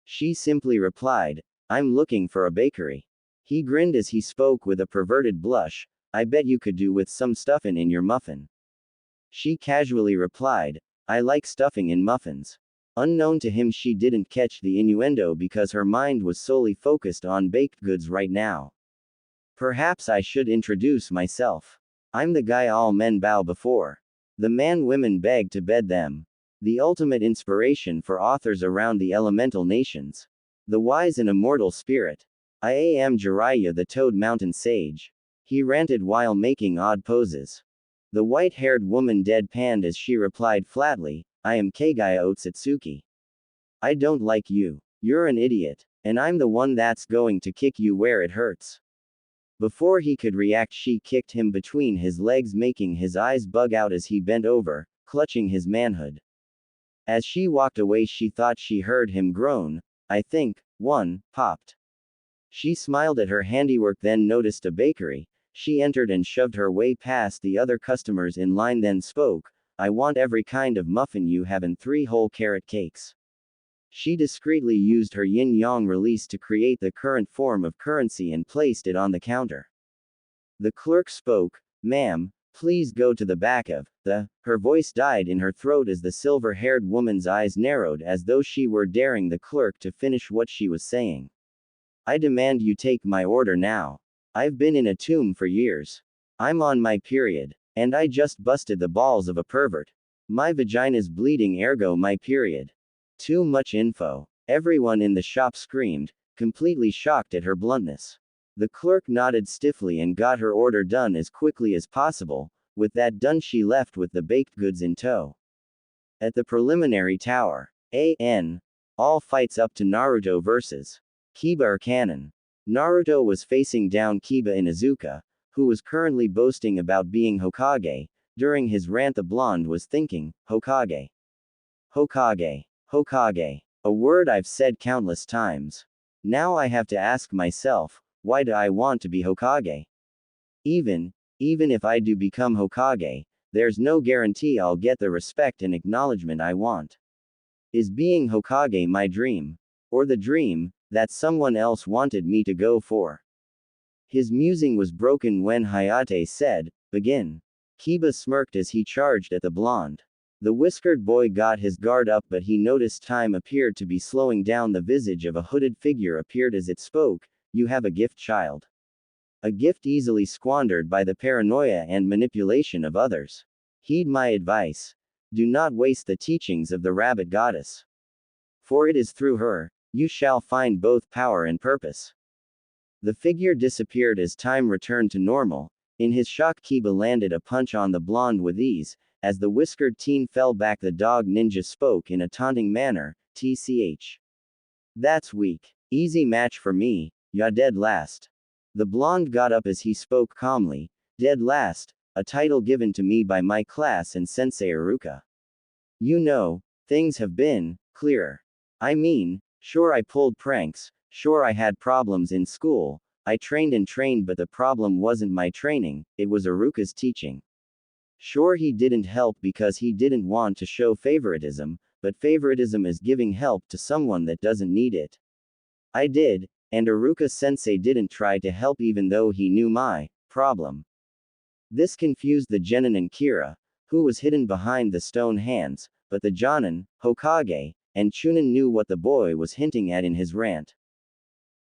She simply replied, "I'm looking for a bakery." He grinned as he spoke with a perverted blush, "I bet you could do with some stuffing in your muffin." She casually replied, "I like stuffing in muffins." Unknown to him, she didn't catch the innuendo because her mind was solely focused on baked goods right now. Perhaps I should introduce myself. I'm the guy all men bow before. The man women beg to bed them. The ultimate inspiration for authors around the elemental nations. The wise and immortal spirit. I am Jiraiya, the Toad Mountain Sage. He ranted while making odd poses. The white-haired woman deadpanned as she replied flatly, I am Kaguya Otsutsuki. I don't like you. You're an idiot. And I'm the one that's going to kick you where it hurts. Before he could react, she kicked him between his legs, making his eyes bug out as he bent over, clutching his manhood. As she walked away, she thought she heard him groan, I think, one, popped. She smiled at her handiwork, then noticed a bakery. She entered and shoved her way past the other customers in line, then spoke, I want every kind of muffin you have and 3 whole carrot cakes. She discreetly used her yin-yang release to create the current form of currency and placed it on the counter. The clerk spoke, Ma'am, please go to the back of the. Her voice died in her throat as the silver-haired woman's eyes narrowed as though she were daring the clerk to finish what she was saying. I demand you take my order now. I've been in a tomb for years. I'm on my period. And I just busted the balls of a pervert. My vagina's bleeding, ergo my period. Too much info. Everyone in the shop screamed, completely shocked at her bluntness. The clerk nodded stiffly and got her order done as quickly as possible. With that done, she left with the baked goods in tow. At the preliminary tower, all fights up to Naruto versus Kiba are canon. Naruto was facing down Kiba Inuzuka, who was currently boasting about being Hokage. During his rant, the blonde was thinking, Hokage. Hokage. Hokage. A word I've said countless times. Now I have to ask myself, why do I want to be Hokage? Even if I do become Hokage, there's no guarantee I'll get the respect and acknowledgement I want. Is being Hokage my dream? Or the dream that someone else wanted me to go for? His musing was broken when Hayate said, begin. Kiba smirked as he charged at the blonde. The whiskered boy got his guard up, but he noticed time appeared to be slowing down. The visage of a hooded figure appeared as it spoke, you have a gift, child. A gift easily squandered by the paranoia and manipulation of others. Heed my advice. Do not waste the teachings of the rabbit goddess. For it is through her, you shall find both power and purpose. The figure disappeared as time returned to normal. In his shock, Kiba landed a punch on the blonde with ease. As the whiskered teen fell back, the dog ninja spoke in a taunting manner, "Tch. That's weak. Easy match for me, ya dead last." The blonde got up as he spoke calmly, "Dead last, a title given to me by my class and Sensei Aruka. You know, things have been clearer. I mean, sure I pulled pranks, sure I had problems in school, I trained and trained, but the problem wasn't my training, it was Aruka's teaching. Sure, he didn't help because he didn't want to show favoritism, but favoritism is giving help to someone that doesn't need it. I did, and Aruka-sensei didn't try to help even though he knew my problem." This confused the genin and Kira, who was hidden behind the stone hands, but the Jonin, Hokage, and Chunin knew what the boy was hinting at in his rant.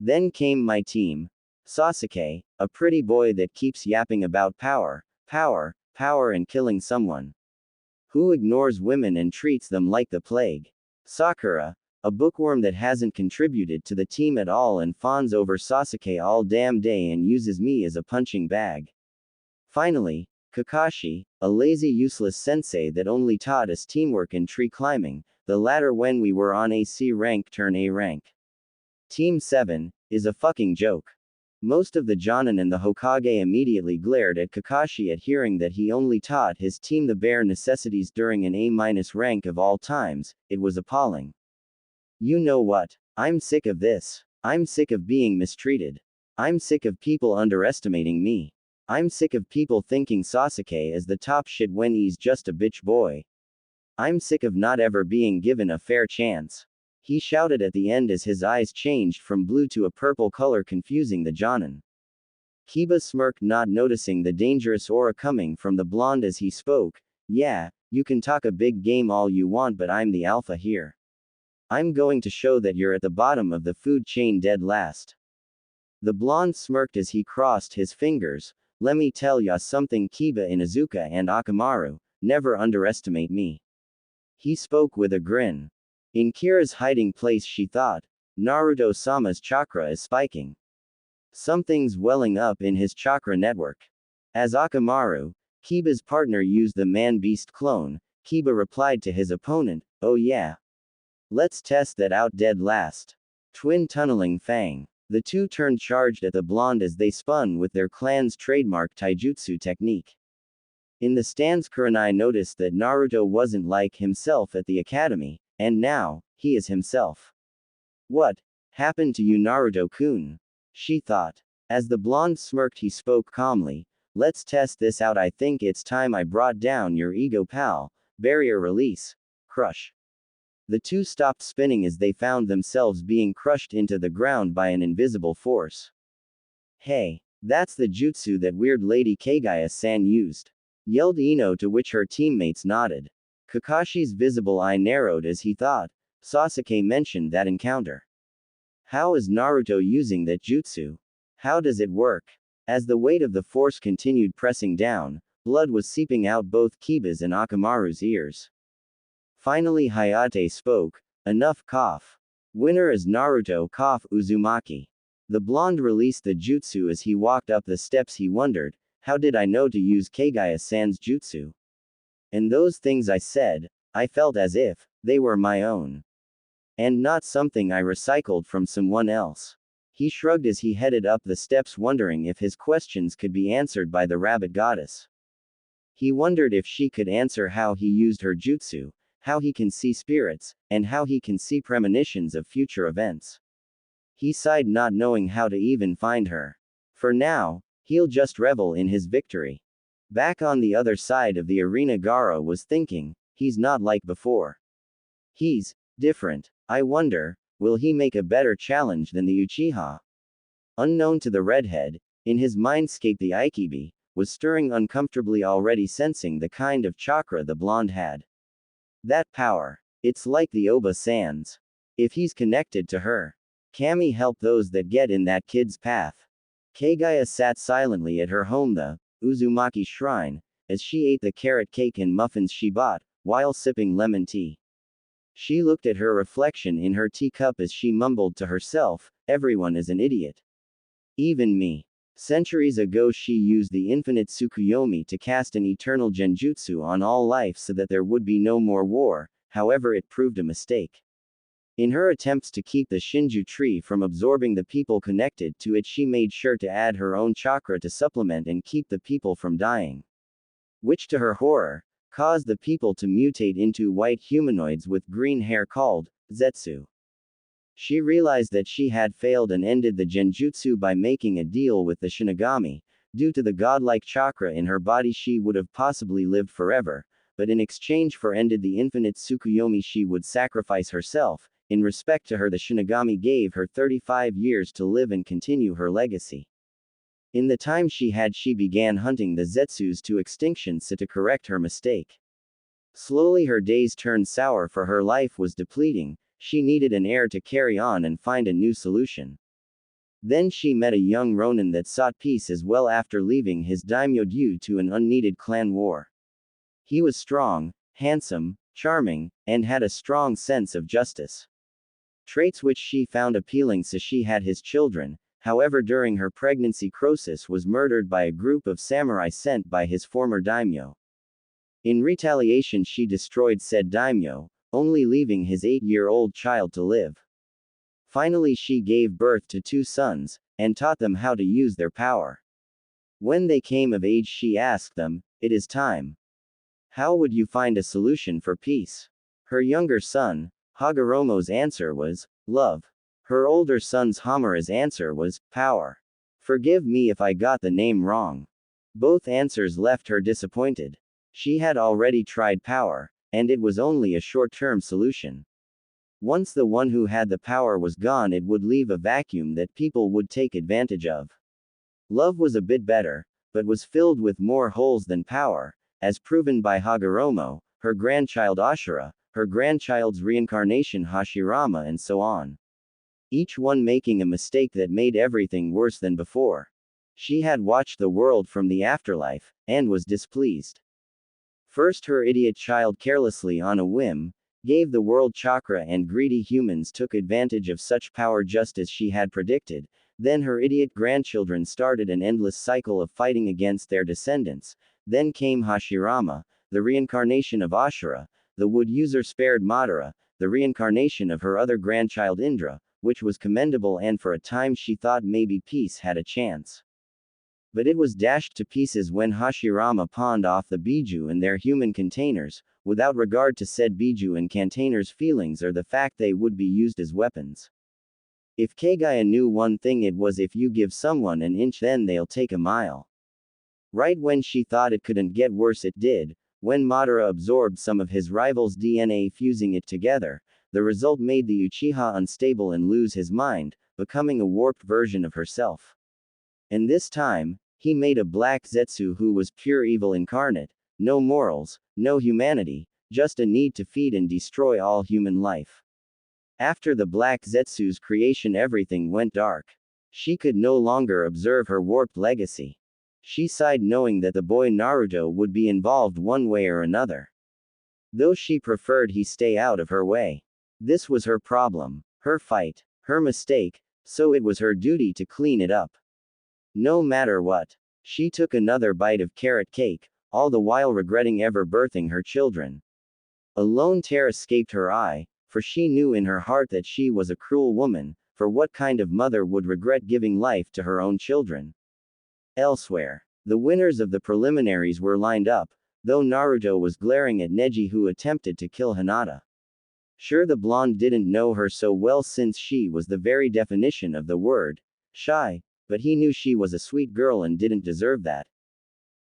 Then came my team. Sasuke, a pretty boy that keeps yapping about power, power, power and killing someone. Who ignores women and treats them like the plague. Sakura, a bookworm that hasn't contributed to the team at all and fawns over Sasuke all damn day and uses me as a punching bag. Finally, Kakashi, a lazy useless sensei that only taught us teamwork and tree climbing, the latter when we were on a C rank turn A rank. Team 7 is a fucking joke. Most of the Jonin and the Hokage immediately glared at Kakashi at hearing that he only taught his team the bare necessities during an A- rank of all times. It was appalling. You know what? I'm sick of this. I'm sick of being mistreated. I'm sick of people underestimating me. I'm sick of people thinking Sasuke is the top shit when he's just a bitch boy. I'm sick of not ever being given a fair chance. He shouted at the end as his eyes changed from blue to a purple color, confusing the Jonin. Kiba smirked, not noticing the dangerous aura coming from the blonde as he spoke. "Yeah, you can talk a big game all you want, but I'm the alpha here. I'm going to show that you're at the bottom of the food chain dead last." The blonde smirked as he crossed his fingers. "Let me tell ya something, Kiba, Inuzuka and Akamaru, never underestimate me." He spoke with a grin. In Kira's hiding place, she thought, Naruto-sama's chakra is spiking. Something's welling up in his chakra network. As Akamaru, Kiba's partner, used the man-beast clone, Kiba replied to his opponent, "Oh yeah. Let's test that out dead last." Twin tunneling Fang. The two turned, charged at the blonde as they spun with their clan's trademark taijutsu technique. In the stands, Kurenai noticed that Naruto wasn't like himself at the academy, and now, he is himself. "What happened to you, Naruto-kun?" she thought. As the blonde smirked, he spoke calmly, "Let's test this out. I think it's time I brought down your ego, pal. Barrier release. Crush." The two stopped spinning as they found themselves being crushed into the ground by an invisible force. "Hey, that's the jutsu that weird lady Kaguya-san used," yelled Ino, to which her teammates nodded. Kakashi's visible eye narrowed as he thought, Sasuke mentioned that encounter. How is Naruto using that jutsu? How does it work? As the weight of the force continued pressing down, blood was seeping out both Kiba's and Akamaru's ears. Finally Hayate spoke, "Enough cough. Winner is Naruto, cough Uzumaki." The blonde released the jutsu as he walked up the steps. He wondered, how did I know to use Kaguya-san's jutsu? And those things I said, I felt as if they were my own. And not something I recycled from someone else. He shrugged as he headed up the steps, wondering if his questions could be answered by the rabbit goddess. He wondered if she could answer how he used her jutsu, how he can see spirits, and how he can see premonitions of future events. He sighed, not knowing how to even find her. For now, he'll just revel in his victory. Back on the other side of the arena, Gaara was thinking, he's not like before. He's different. I wonder, will he make a better challenge than the Uchiha? Unknown to the redhead, in his mindscape the Aikibi was stirring uncomfortably, already sensing the kind of chakra the blonde had. That power. It's like the Oba Sans. If he's connected to her, Kami help those that get in that kid's path. Kaguya sat silently at her home, the Uzumaki Shrine, as she ate the carrot cake and muffins she bought, while sipping lemon tea. She looked at her reflection in her teacup as she mumbled to herself, "Everyone is an idiot. Even me." Centuries ago she used the infinite Tsukuyomi to cast an eternal genjutsu on all life so that there would be no more war, however it proved a mistake. In her attempts to keep the Shinju tree from absorbing the people connected to it, she made sure to add her own chakra to supplement and keep the people from dying. Which to her horror, caused the people to mutate into white humanoids with green hair called Zetsu. She realized that she had failed and ended the genjutsu by making a deal with the Shinigami. Due to the godlike chakra in her body she would have possibly lived forever, but in exchange for ended the infinite Tsukuyomi she would sacrifice herself. In respect to her, the Shinigami gave her 35 years to live and continue her legacy. In the time she had, she began hunting the Zetsus to extinction so to correct her mistake. Slowly her days turned sour for her life was depleting, she needed an heir to carry on and find a new solution. Then she met a young Ronin that sought peace as well after leaving his daimyo due to an unneeded clan war. He was strong, handsome, charming, and had a strong sense of justice. Traits which she found appealing, so she had his children. However, during her pregnancy Croesus was murdered by a group of samurai sent by his former daimyo. In retaliation she destroyed said daimyo, only leaving his 8-year-old child to live. Finally she gave birth to 2 sons, and taught them how to use their power. When they came of age she asked them, "It is time. How would you find a solution for peace?" Her younger son, Hagoromo's answer was, "Love." Her older son's Hamura's answer was, "Power." Forgive me if I got the name wrong. Both answers left her disappointed. She had already tried power, and it was only a short-term solution. Once the one who had the power was gone, it would leave a vacuum that people would take advantage of. Love was a bit better, but was filled with more holes than power, as proven by Hagoromo, her grandchild Ashura, her grandchild's reincarnation Hashirama, and so on. Each one making a mistake that made everything worse than before. She had watched the world from the afterlife, and was displeased. First, her idiot child carelessly on a whim, gave the world chakra and greedy humans took advantage of such power just as she had predicted. Then her idiot grandchildren started an endless cycle of fighting against their descendants. Then came Hashirama, the reincarnation of Ashura, the wood user spared Madara, the reincarnation of her other grandchild Indra, which was commendable, and for a time she thought maybe peace had a chance. But it was dashed to pieces when Hashirama pawned off the Biju and their human containers, without regard to said Biju and containers' feelings or the fact they would be used as weapons. If Kaguya knew one thing, it was if you give someone an inch then they'll take a mile. Right when she thought it couldn't get worse, it did. When Madara absorbed some of his rival's DNA, fusing it together, the result made the Uchiha unstable and lose his mind, becoming a warped version of herself. And this time, he made a black Zetsu who was pure evil incarnate, no morals, no humanity, just a need to feed and destroy all human life. After the black Zetsu's creation, everything went dark. She could no longer observe her warped legacy. She sighed knowing that the boy Naruto would be involved one way or another. Though she preferred he stay out of her way. This was her problem, her fight, her mistake, so it was her duty to clean it up. No matter what. She took another bite of carrot cake, all the while regretting ever birthing her children. A lone tear escaped her eye, for she knew in her heart that she was a cruel woman, for what kind of mother would regret giving life to her own children? Elsewhere, the winners of the preliminaries were lined up, though Naruto was glaring at Neji who attempted to kill Hinata. Sure, the blonde didn't know her so well since she was the very definition of the word shy, but he knew she was a sweet girl and didn't deserve that.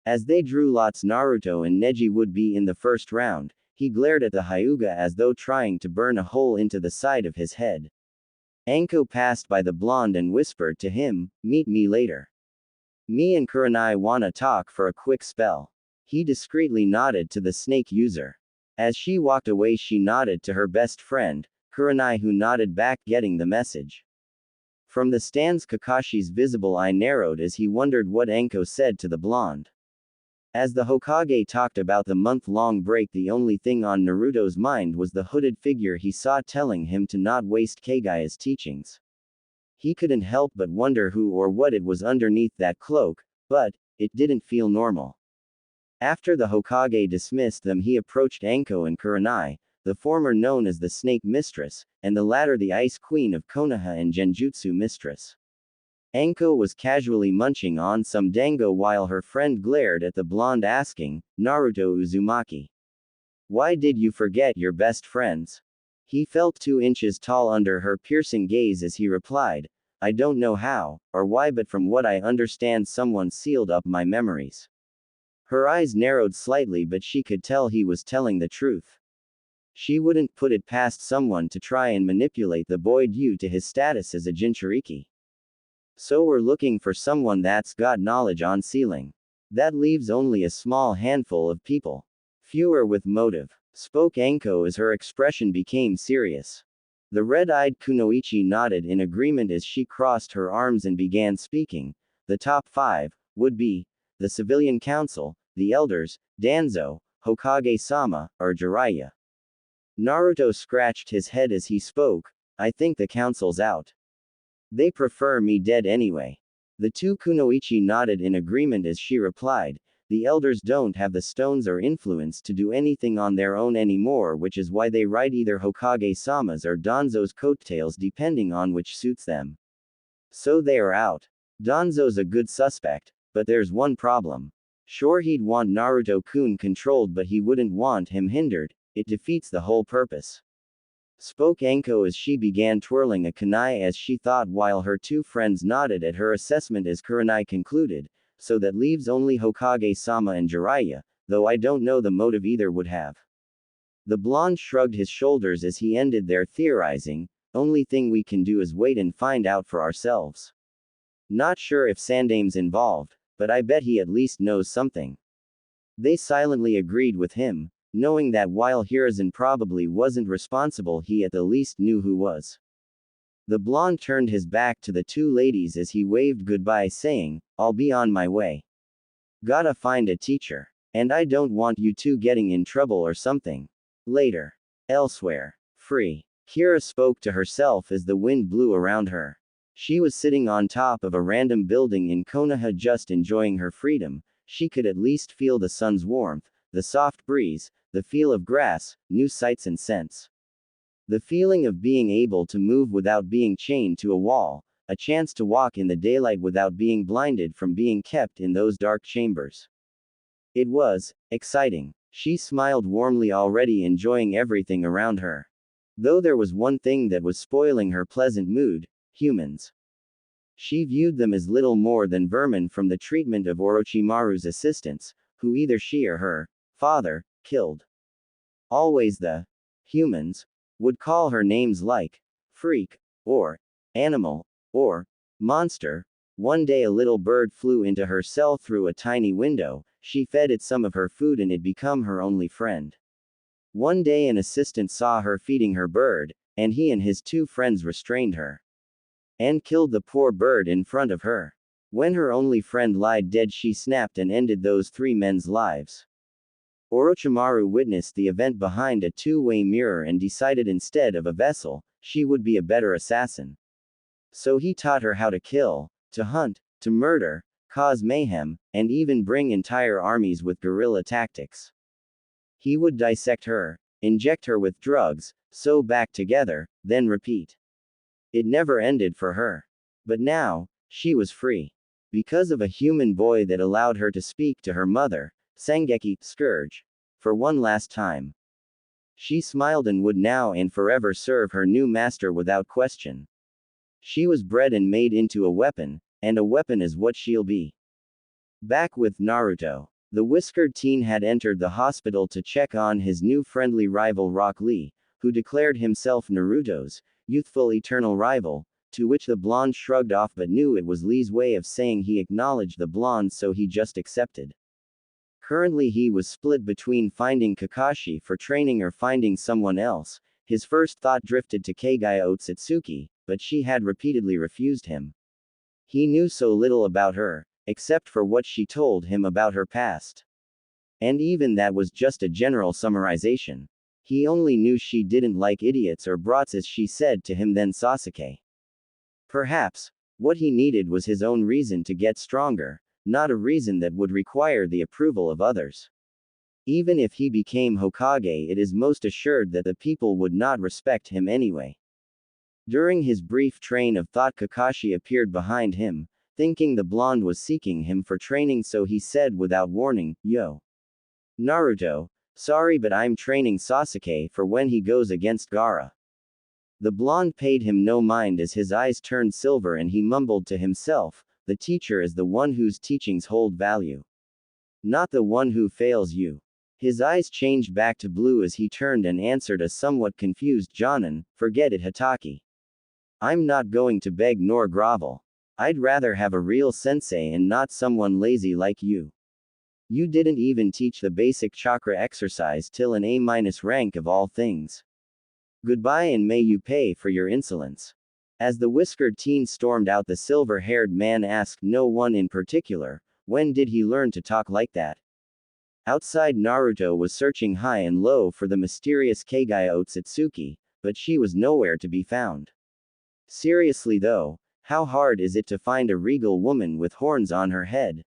As they drew lots, Naruto and Neji would be in the first round. He glared at the Hyuga as though trying to burn a hole into the side of his head. Anko passed by the blonde and whispered to him, "Meet me later. Me and Kurenai wanna talk for a quick spell." He discreetly nodded to the snake user. As she walked away, she nodded to her best friend, Kurenai, who nodded back, getting the message. From the stands, Kakashi's visible eye narrowed as he wondered what Anko said to the blonde. As the Hokage talked about the month-long break, the only thing on Naruto's mind was the hooded figure he saw telling him to not waste Kaguya's teachings. He couldn't help but wonder who or what it was underneath that cloak, but it didn't feel normal. After the Hokage dismissed them, he approached Anko and Kurenai, the former known as the Snake Mistress, and the latter the Ice Queen of Konoha and Genjutsu Mistress. Anko was casually munching on some dango while her friend glared at the blonde asking, "Naruto Uzumaki, why did you forget your best friends?" He felt 2 inches tall under her piercing gaze as he replied, "I don't know how, or why, but from what I understand someone sealed up my memories." Her eyes narrowed slightly, but she could tell he was telling the truth. She wouldn't put it past someone to try and manipulate the boy due to his status as a Jinchuriki. So we're looking for someone that's got knowledge on sealing. That leaves only a small handful of people. Fewer with motive, spoke Anko as her expression became serious. The red-eyed Kunoichi nodded in agreement as she crossed her arms and began speaking. The top 5 would be the Civilian Council, the Elders, Danzo, Hokage-sama, or Jiraiya. Naruto scratched his head as he spoke. "I think the council's out. They prefer me dead anyway." The 2 Kunoichi nodded in agreement as she replied, "The elders don't have the stones or influence to do anything on their own anymore, which is why they ride either Hokage-sama's or Danzo's coattails depending on which suits them. So they are out. Danzo's a good suspect, but there's one problem. Sure, he'd want Naruto-kun controlled, but he wouldn't want him hindered. It defeats the whole purpose." Spoke Anko as she began twirling a kunai as she thought while her 2 friends nodded at her assessment as Kurenai concluded, "So that leaves only Hokage-sama and Jiraiya, though I don't know the motive either would have." The blonde shrugged his shoulders as he ended their theorizing, "Only thing we can do is wait and find out for ourselves. Not sure if Sandame's involved, but I bet he at least knows something." They silently agreed with him, knowing that while Hiruzen probably wasn't responsible, he at the least knew who was. The blonde turned his back to the 2 ladies as he waved goodbye, saying, "I'll be on my way. Gotta find a teacher. And I don't want you 2 getting in trouble or something. Later." Elsewhere. Free. Kira spoke to herself as the wind blew around her. She was sitting on top of a random building in Konoha just enjoying her freedom. She could at least feel the sun's warmth, the soft breeze, the feel of grass, new sights and scents. The feeling of being able to move without being chained to a wall, a chance to walk in the daylight without being blinded from being kept in those dark chambers. It was exciting. She smiled warmly, already enjoying everything around her. Though there was one thing that was spoiling her pleasant mood: humans. She viewed them as little more than vermin from the treatment of Orochimaru's assistants, who either she or her father killed. Always the humans would call her names like freak, or animal, or monster. One day a little bird flew into her cell through a tiny window. She fed it some of her food and it became her only friend. One day an assistant saw her feeding her bird, and he and his 2 friends restrained her and killed the poor bird in front of her. When her only friend lied dead, she snapped and ended those 3 men's lives. Orochimaru witnessed the event behind a 2-way mirror and decided instead of a vessel, she would be a better assassin. So he taught her how to kill, to hunt, to murder, cause mayhem, and even bring entire armies with guerrilla tactics. He would dissect her, inject her with drugs, sew back together, then repeat. It never ended for her. But now, she was free. Because of a human boy that allowed her to speak to her mother, Sangeki, Scourge, for one last time. She smiled and would now and forever serve her new master without question. She was bred and made into a weapon, and a weapon is what she'll be. Back with Naruto. The whiskered teen had entered the hospital to check on his new friendly rival Rock Lee, who declared himself Naruto's youthful eternal rival, to which the blonde shrugged off but knew it was Lee's way of saying he acknowledged the blonde, so he just accepted. Currently he was split between finding Kakashi for training or finding someone else. His first thought drifted to Kaguya Otsutsuki, but she had repeatedly refused him. He knew so little about her, except for what she told him about her past. And even that was just a general summarization. He only knew she didn't like idiots or brats, as she said to him then Sasuke. Perhaps, what he needed was his own reason to get stronger, not a reason that would require the approval of others. Even if he became Hokage, it is most assured that the people would not respect him anyway. During his brief train of thought, Kakashi appeared behind him, thinking the blonde was seeking him for training, so he said without warning, "Yo, Naruto, sorry but I'm training Sasuke for when he goes against Gaara." The blonde paid him no mind as his eyes turned silver and he mumbled to himself, "The teacher is the one whose teachings hold value, not the one who fails you." His eyes changed back to blue as he turned and answered a somewhat confused Jonin, "Forget it, Hatake. I'm not going to beg nor grovel. I'd rather have a real sensei and not someone lazy like you. You didn't even teach the basic chakra exercise till an A- rank of all things. Goodbye and may you pay for your insolence." As the whiskered teen stormed out, the silver-haired man asked no one in particular, when did he learn to talk like that? Outside, Naruto was searching high and low for the mysterious Kaguya Otsutsuki, but she was nowhere to be found. Seriously though, how hard is it to find a regal woman with horns on her head?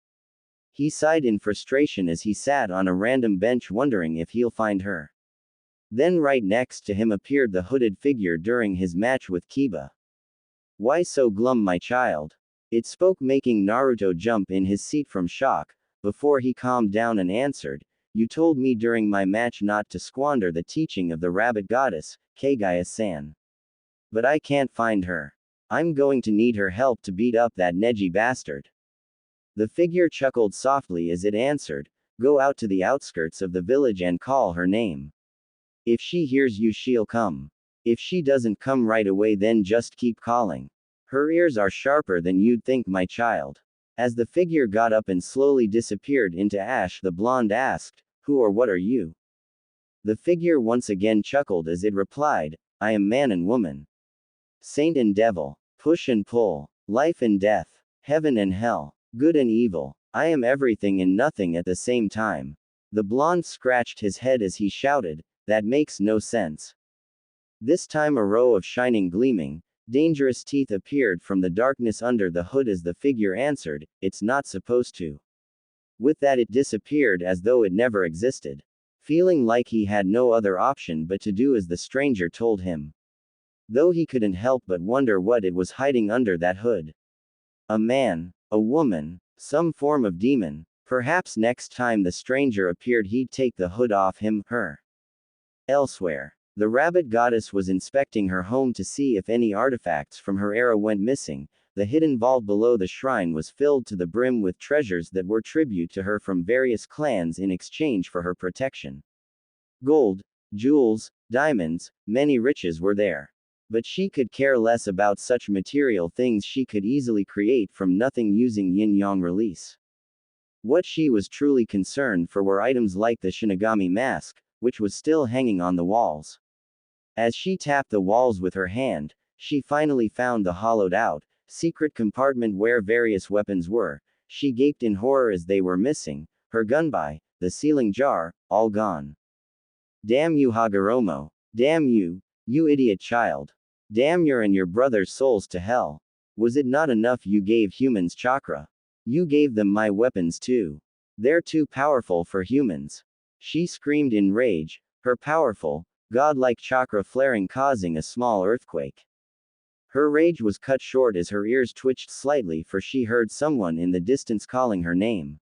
He sighed in frustration as he sat on a random bench wondering if he'll find her. Then right next to him appeared the hooded figure during his match with Kiba. "Why so glum, my child?" It spoke, making Naruto jump in his seat from shock, before he calmed down and answered, "You told me during my match not to squander the teaching of the rabbit goddess, Kaguya-san. But I can't find her. I'm going to need her help to beat up that Neji bastard." The figure chuckled softly as it answered, "Go out to the outskirts of the village and call her name. If she hears you, she'll come. If she doesn't come right away, then just keep calling. Her ears are sharper than you'd think, my child." As the figure got up and slowly disappeared into ash, the blonde asked, "Who or what are you?" The figure once again chuckled as it replied, "I am man and woman. Saint and devil. Push and pull. Life and death. Heaven and hell. Good and evil. I am everything and nothing at the same time." The blonde scratched his head as he shouted, "That makes no sense." This time a row of shining, gleaming, dangerous teeth appeared from the darkness under the hood as the figure answered, "It's not supposed to." With that it disappeared as though it never existed. Feeling like he had no other option but to do as the stranger told him. Though he couldn't help but wonder what it was hiding under that hood. A man, a woman, some form of demon. Perhaps next time the stranger appeared he'd take the hood off him, her. Elsewhere, the rabbit goddess was inspecting her home to see if any artifacts from her era went missing. The hidden vault below the shrine was filled to the brim with treasures that were tribute to her from various clans in exchange for her protection. Gold, jewels, diamonds, many riches were there. But she could care less about such material things. She could easily create from nothing using yin-yang release. What she was truly concerned for were items like the Shinigami mask, which was still hanging on the walls. As she tapped the walls with her hand, she finally found the hollowed-out, secret compartment where various weapons were. She gaped in horror as they were missing, her gunbai, the sealing jar, all gone. "Damn you, Hagoromo. Damn you, you idiot child. Damn your and your brother's souls to hell. Was it not enough you gave humans chakra? You gave them my weapons too. They're too powerful for humans." She screamed in rage, her powerful, godlike chakra flaring, causing a small earthquake. Her rage was cut short as her ears twitched slightly, for she heard someone in the distance calling her name.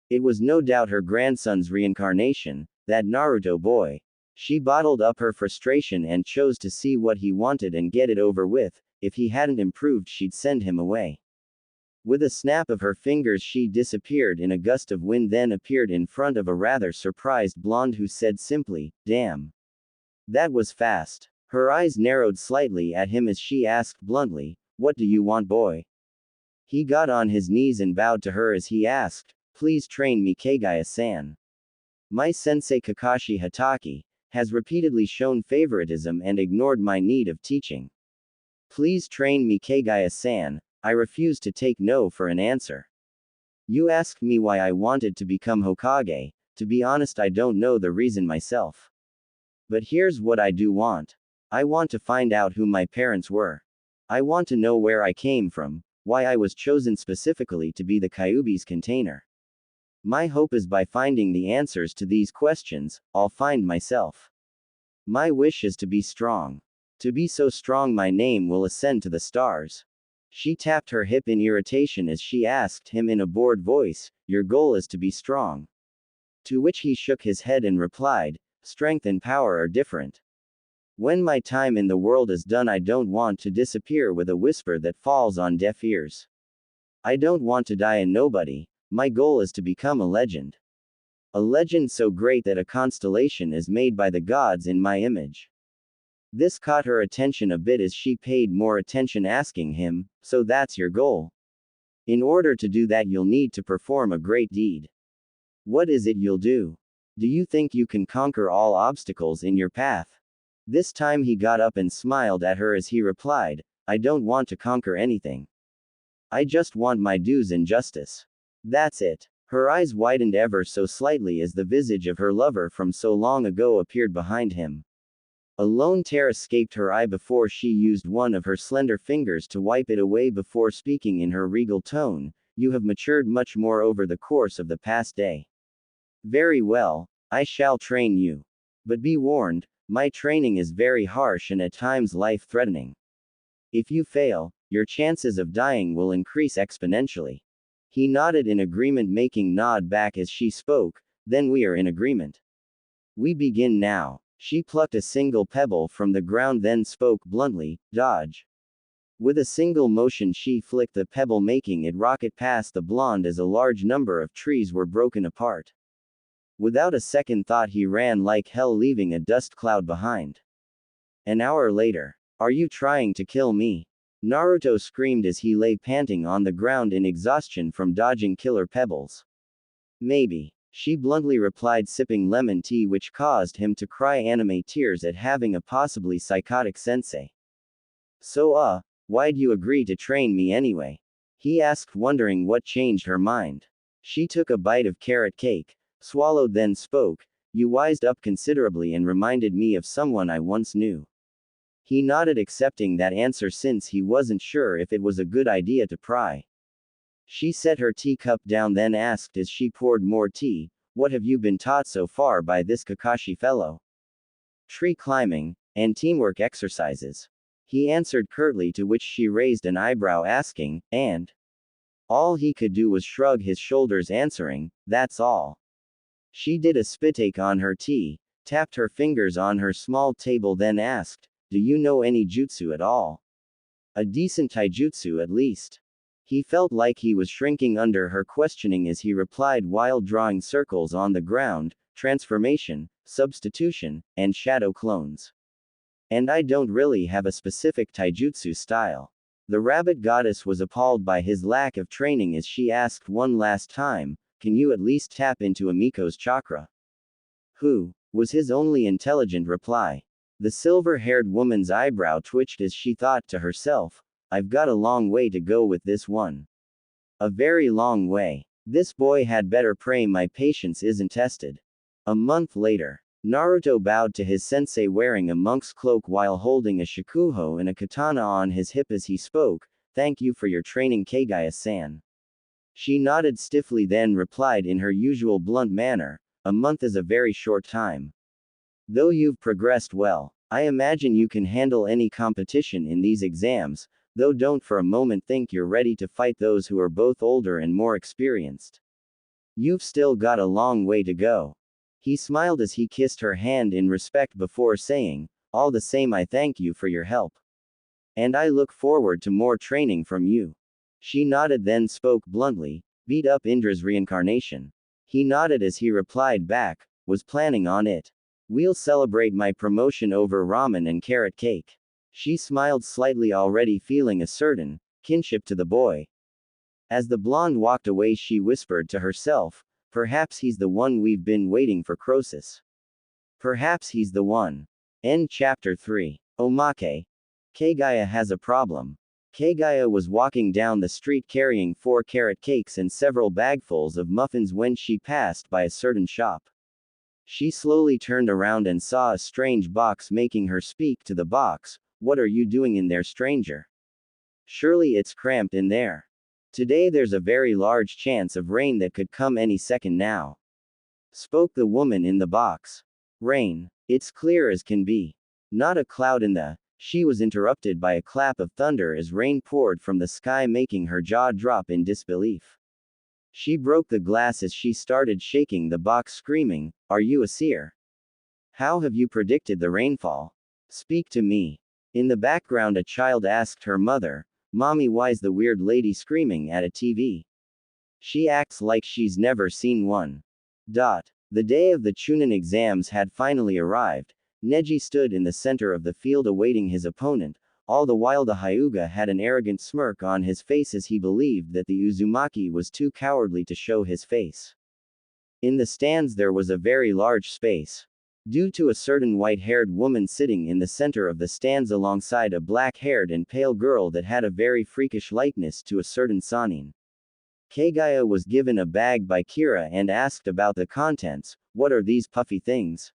It was no doubt her grandson's reincarnation, that Naruto boy. She bottled up her frustration and chose to see what he wanted and get it over with. If he hadn't improved, she'd send him away. With a snap of her fingers, she disappeared in a gust of wind, then appeared in front of a rather surprised blonde who said simply, "Damn. That was fast." Her eyes narrowed slightly at him as she asked bluntly, "What do you want, boy?" He got on his knees and bowed to her as he asked, "Please train me, Kaguya-san. My sensei Kakashi Hatake has repeatedly shown favoritism and ignored my need of teaching. Please train me, Kaguya-san. I refuse to take no for an answer. You asked me why I wanted to become Hokage, To be honest, I don't know the reason myself. But here's what I do want. I want to find out who my parents were. I want to know where I came from, why I was chosen specifically to be the Kyuubi's container. My hope is by finding the answers to these questions, I'll find myself. My wish is to be strong. To be so strong my name will ascend to the stars. She tapped her hip in irritation as she asked him in a bored voice, "Your goal is to be strong?" To which he shook his head and replied, "Strength and power are different. When my time in the world is done, I don't want to disappear with a whisper that falls on deaf ears. I don't want to die a nobody. My goal is to become a legend. A legend so great that a constellation is made by the gods in my image." This caught her attention a bit as she paid more attention, asking him, "So that's your goal? In order to do that, you'll need to perform a great deed. What is it you'll do? Do you think you can conquer all obstacles in your path?" This time he got up and smiled at her as he replied, "I don't want to conquer anything. I just want my dues and justice. That's it." Her eyes widened ever so slightly as the visage of her lover from so long ago appeared behind him. A lone tear escaped her eye before she used one of her slender fingers to wipe it away before speaking in her regal tone, "You have matured much more over the course of the past day. Very well, I shall train you. But be warned, my training is very harsh and at times life-threatening. If you fail, your chances of dying will increase exponentially." He nodded in agreement, making nod back as she spoke, "Then we are in agreement. We begin now." She plucked a single pebble from the ground, then spoke bluntly, "Dodge." With a single motion she flicked the pebble, making it rocket past the blonde as a large number of trees were broken apart. Without a second thought he ran like hell, leaving a dust cloud behind. An hour later. "Are you trying to kill me?" Naruto screamed as he lay panting on the ground in exhaustion from dodging killer pebbles. "Maybe," she bluntly replied, sipping lemon tea, which caused him to cry anime tears at having a possibly psychotic sensei. "So why'd you agree to train me anyway?" he asked, wondering what changed her mind. She took a bite of carrot cake, swallowed, then spoke, "You wised up considerably and reminded me of someone I once knew." He nodded, accepting that answer since he wasn't sure if it was a good idea to pry. She set her teacup down, then asked as she poured more tea, "What have you been taught so far by this Kakashi fellow?" "Tree climbing, and teamwork exercises," he answered curtly, to which she raised an eyebrow, asking, "And?" All he could do was shrug his shoulders, answering, "That's all." She did a spitake on her tea, tapped her fingers on her small table, then asked, "Do you know any jutsu at all? A decent taijutsu at least?" He felt like he was shrinking under her questioning as he replied while drawing circles on the ground, "Transformation, substitution, and shadow clones. And I don't really have a specific taijutsu style." The rabbit goddess was appalled by his lack of training as she asked one last time, "Can you at least tap into Amiko's chakra?" "Who?" was his only intelligent reply. The silver-haired woman's eyebrow twitched as she thought to herself, "I've got a long way to go with this one. A very long way. This boy had better pray my patience isn't tested." A month later. Naruto bowed to his sensei wearing a monk's cloak while holding a shakuho and a katana on his hip as he spoke, "Thank you for your training, Kaguya-san." She nodded stiffly, then replied in her usual blunt manner, "A month is a very short time. Though you've progressed well, I imagine you can handle any competition in these exams, though don't for a moment think you're ready to fight those who are both older and more experienced. You've still got a long way to go." He smiled as he kissed her hand in respect before saying, "All the same, I thank you for your help. And I look forward to more training from you." She nodded, then spoke bluntly, "Beat up Indra's reincarnation." He nodded as he replied back, "Was planning on it. We'll celebrate my promotion over ramen and carrot cake." She smiled slightly, already feeling a certain kinship to the boy. As the blonde walked away, she whispered to herself, "Perhaps he's the one we've been waiting for, Croesus. Perhaps he's the one." End chapter 3. Omake. Kaguya has a problem. Kaguya was walking down the street carrying 4-carat cakes and several bagfuls of muffins when she passed by a certain shop. She slowly turned around and saw a strange box, making her speak to the box. "What are you doing in there, stranger? Surely it's cramped in there. Today there's a very large chance of rain that could come any second now," spoke the woman in the box. "Rain. It's clear as can be. Not a cloud in the—" She was interrupted by a clap of thunder as rain poured from the sky, making her jaw drop in disbelief. She broke the glass as she started shaking the box, screaming, "Are you a seer? How have you predicted the rainfall? Speak to me." In the background, a child asked her mother, "Mommy, why's the weird lady screaming at a TV? She acts like she's never seen one." The day of the Chunin exams had finally arrived. Neji stood in the center of the field awaiting his opponent. All the while the Hyuga had an arrogant smirk on his face as he believed that the Uzumaki was too cowardly to show his face. In the stands there was a very large space. Due to a certain white-haired woman sitting in the center of the stands alongside a black-haired and pale girl that had a very freakish likeness to a certain Sanin. Kaguya was given a bag by Kira and asked about the contents. "What are these puffy things?"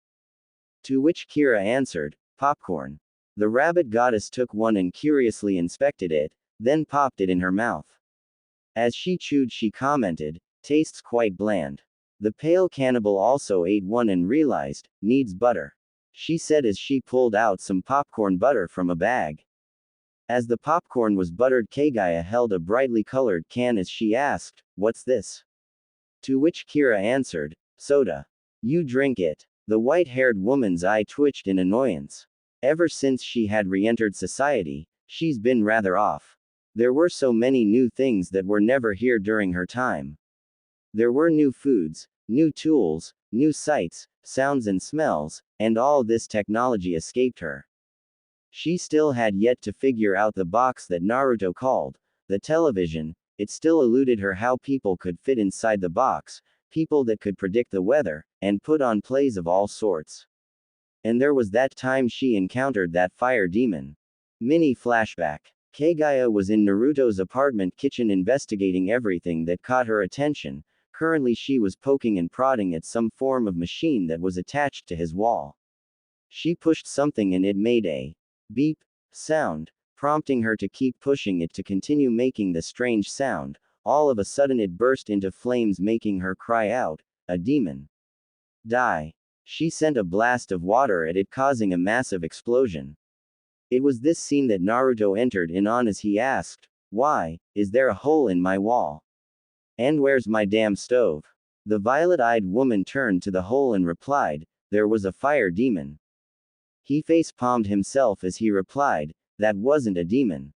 To which Kira answered, "Popcorn." The rabbit goddess took one and curiously inspected it, then popped it in her mouth. As she chewed, she commented, "Tastes quite bland." The pale cannibal also ate one and realized, "Needs butter," she said as she pulled out some popcorn butter from a bag. As the popcorn was buttered, Kaguya held a brightly colored can as she asked, "What's this?" To which Kira answered, "Soda. You drink it." The white-haired woman's eye twitched in annoyance. Ever since she had re-entered society, she's been rather off. There were so many new things that were never here during her time. There were new foods, new tools, new sights, sounds and smells, and all this technology escaped her. She still had yet to figure out the box that Naruto called the television. It still eluded her how people could fit inside the box, people that could predict the weather, and put on plays of all sorts. And there was that time she encountered that fire demon. Mini flashback. Kaguya was in Naruto's apartment kitchen investigating everything that caught her attention. Currently she was poking and prodding at some form of machine that was attached to his wall. She pushed something and it made a beep sound, prompting her to keep pushing it to continue making the strange sound. All of a sudden it burst into flames, making her cry out, "A demon! Die!" She sent a blast of water at it, causing a massive explosion. It was this scene that Naruto entered in on as he asked, "Why, is there a hole in my wall? And where's my damn stove?" The violet-eyed woman turned to the hole and replied, "There was a fire demon." He face-palmed himself as he replied, "That wasn't a demon.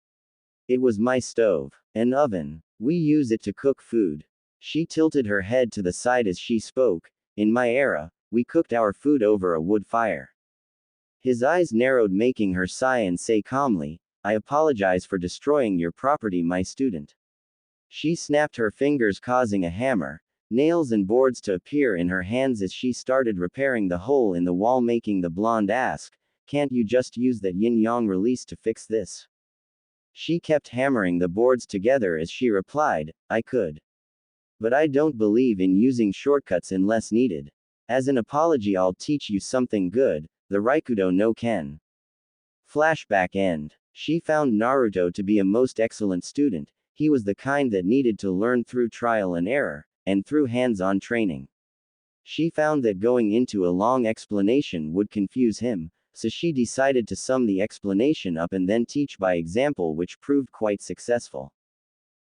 It was my stove. An oven. We use it to cook food." She tilted her head to the side as she spoke, "In my era, we cooked our food over a wood fire." His eyes narrowed, making her sigh and say calmly, "I apologize for destroying your property, my student." She snapped her fingers, causing a hammer, nails and boards to appear in her hands as she started repairing the hole in the wall, making the blonde ask, "Can't you just use that yin-yang release to fix this?" She kept hammering the boards together as she replied, "I could. But I don't believe in using shortcuts unless needed. As an apology, I'll teach you something good, the Raikudo no Ken." Flashback end. She found Naruto to be a most excellent student. He was the kind that needed to learn through trial and error, and through hands-on training. She found that going into a long explanation would confuse him, so she decided to sum the explanation up and then teach by example, which proved quite successful.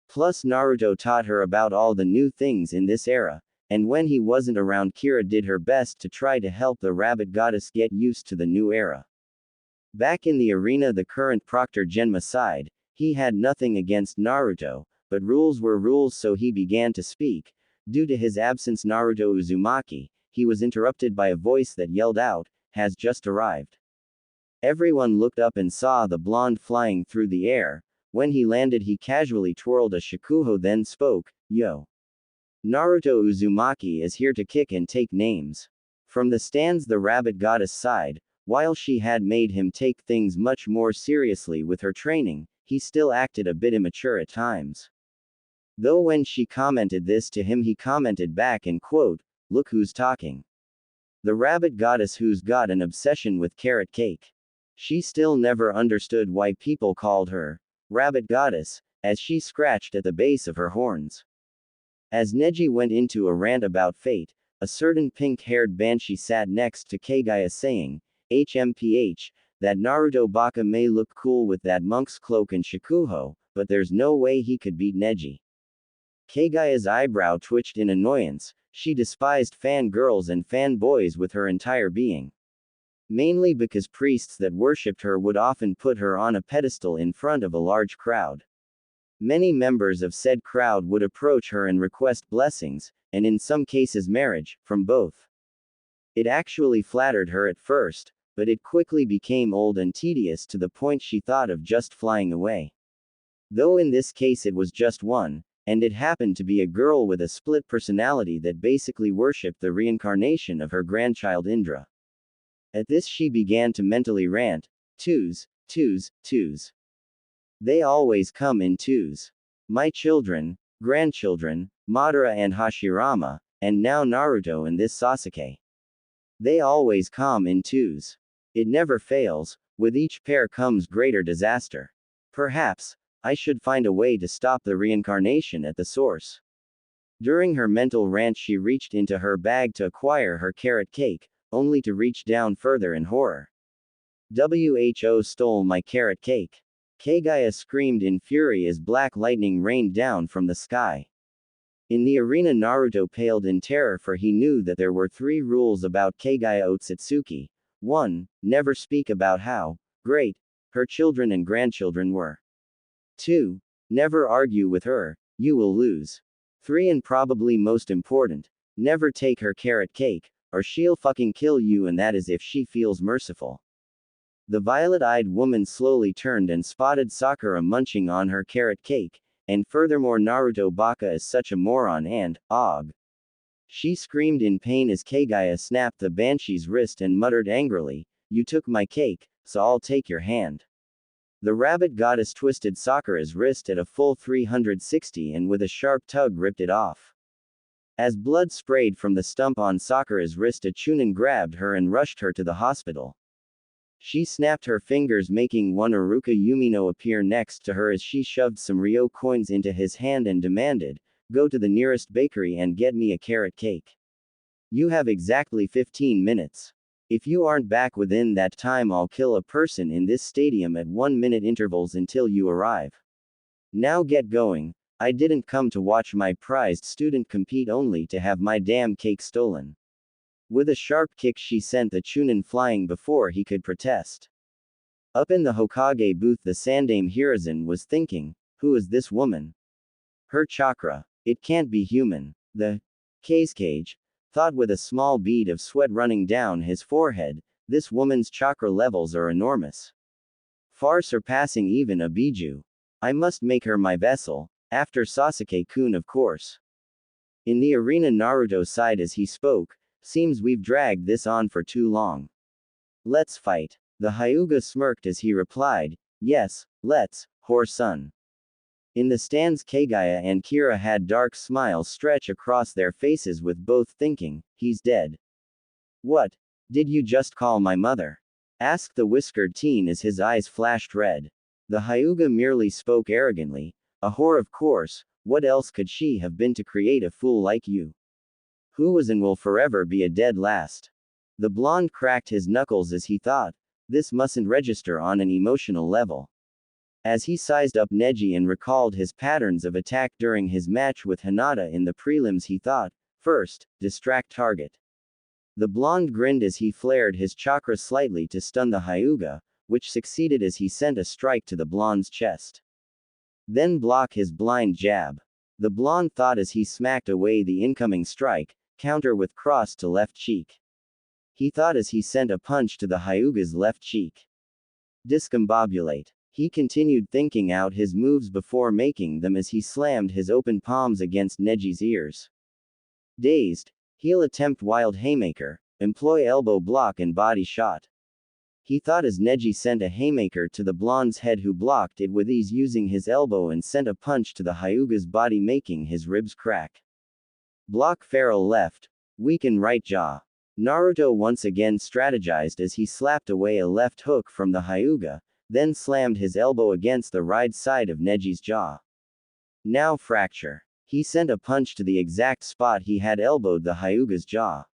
Plus Naruto taught her about all the new things in this era, and when he wasn't around, Kira did her best to try to help the rabbit goddess get used to the new era. Back in the arena, the current Proctor Genma sighed. He had nothing against Naruto, but rules were rules, so he began to speak. Due to his absence, Naruto Uzumaki, he was interrupted by a voice that yelled out, "Has just arrived." Everyone looked up and saw the blonde flying through the air. When he landed, he casually twirled a shakuho, then spoke, "Yo. Naruto Uzumaki is here to kick and take names." From the stands, the rabbit goddess sighed. While she had made him take things much more seriously with her training, he still acted a bit immature at times. Though when she commented this to him, he commented back and quote, "Look who's talking. The rabbit goddess who's got an obsession with carrot cake." She still never understood why people called her rabbit goddess, as she scratched at the base of her horns. As Neji went into a rant about fate, a certain pink-haired banshee sat next to Kaguya saying, HMPH, that Naruto Baka may look cool with that monk's cloak and Shikuho, but there's no way he could beat Neji. Kaguya's eyebrow twitched in annoyance. She despised fangirls and fanboys with her entire being. Mainly because priests that worshipped her would often put her on a pedestal in front of a large crowd. Many members of said crowd would approach her and request blessings, and in some cases marriage, from both. It actually flattered her at first, but it quickly became old and tedious to the point she thought of just flying away. Though in this case it was just one, and it happened to be a girl with a split personality that basically worshipped the reincarnation of her grandchild Indra. At this she began to mentally rant, twos, twos, twos. They always come in twos. My children, grandchildren, Madara and Hashirama, and now Naruto and this Sasuke. They always come in twos. It never fails, with each pair comes greater disaster. Perhaps, I should find a way to stop the reincarnation at the source. During her mental rant she reached into her bag to acquire her carrot cake, only to reach down further in horror. Who stole my carrot cake? Kaguya screamed in fury as black lightning rained down from the sky. In the arena Naruto paled in terror, for he knew that there were 3 rules about Kaguya Otsutsuki. 1. Never speak about how great her children and grandchildren were. 2. Never argue with her, you will lose. 3, and probably most important, never take her carrot cake, or she'll fucking kill you, and that is if she feels merciful. The violet-eyed woman slowly turned and spotted Sakura munching on her carrot cake, and furthermore Naruto Baka is such a moron and, og. She screamed in pain as Kaguya snapped the banshee's wrist and muttered angrily, "You took my cake, so I'll take your hand." The rabbit goddess twisted Sakura's wrist at a full 360 and with a sharp tug ripped it off. As blood sprayed from the stump on Sakura's wrist, a Chunin grabbed her and rushed her to the hospital. She snapped her fingers, making one Iruka Yumino appear next to her as she shoved some Ryo coins into his hand and demanded, "Go to the nearest bakery and get me a carrot cake. You have exactly 15 minutes. If you aren't back within that time, I'll kill a person in this stadium at 1-minute intervals until you arrive. Now get going. I didn't come to watch my prized student compete only to have my damn cake stolen." With a sharp kick she sent the Chunin flying before he could protest. Up in the Hokage booth the Sandaime Hiruzen was thinking, who is this woman? Her chakra. It can't be human. The Kazekage thought with a small bead of sweat running down his forehead, this woman's chakra levels are enormous. Far surpassing even a Biju. I must make her my vessel, after Sasuke-kun of course. In the arena Naruto sighed as he spoke, seems we've dragged this on for too long. Let's fight. The Hyuga smirked as he replied, yes, let's, whore son. In the stands Kaguya and Kira had dark smiles stretch across their faces with both thinking, he's dead. What? Did you just call my mother? Asked the whiskered teen as his eyes flashed red. The Hyuga merely spoke arrogantly, a whore of course, what else could she have been to create a fool like you? Who was and will forever be a dead last. The blonde cracked his knuckles as he thought, this mustn't register on an emotional level. As he sized up Neji and recalled his patterns of attack during his match with Hinata in the prelims, he thought, first, distract target. The blonde grinned as he flared his chakra slightly to stun the Hyuga, which succeeded as he sent a strike to the blonde's chest. Then block his blind jab. The blonde thought as he smacked away the incoming strike, counter with cross to left cheek. He thought as he sent a punch to the Hyuga's left cheek. Discombobulate. He continued thinking out his moves before making them as he slammed his open palms against Neji's ears. Dazed, he'll attempt wild haymaker, employ elbow block and body shot. he thought as Neji sent a haymaker to the blonde's head, who blocked it with ease using his elbow and sent a punch to the Hyuga's body, making his ribs crack. Block feral left, weaken right jaw. Naruto once again strategized as he slapped away a left hook from the Hyuga, then slammed his elbow against the right side of Neji's jaw. Now fracture. He sent a punch to the exact spot he had elbowed the Hyuga's jaw.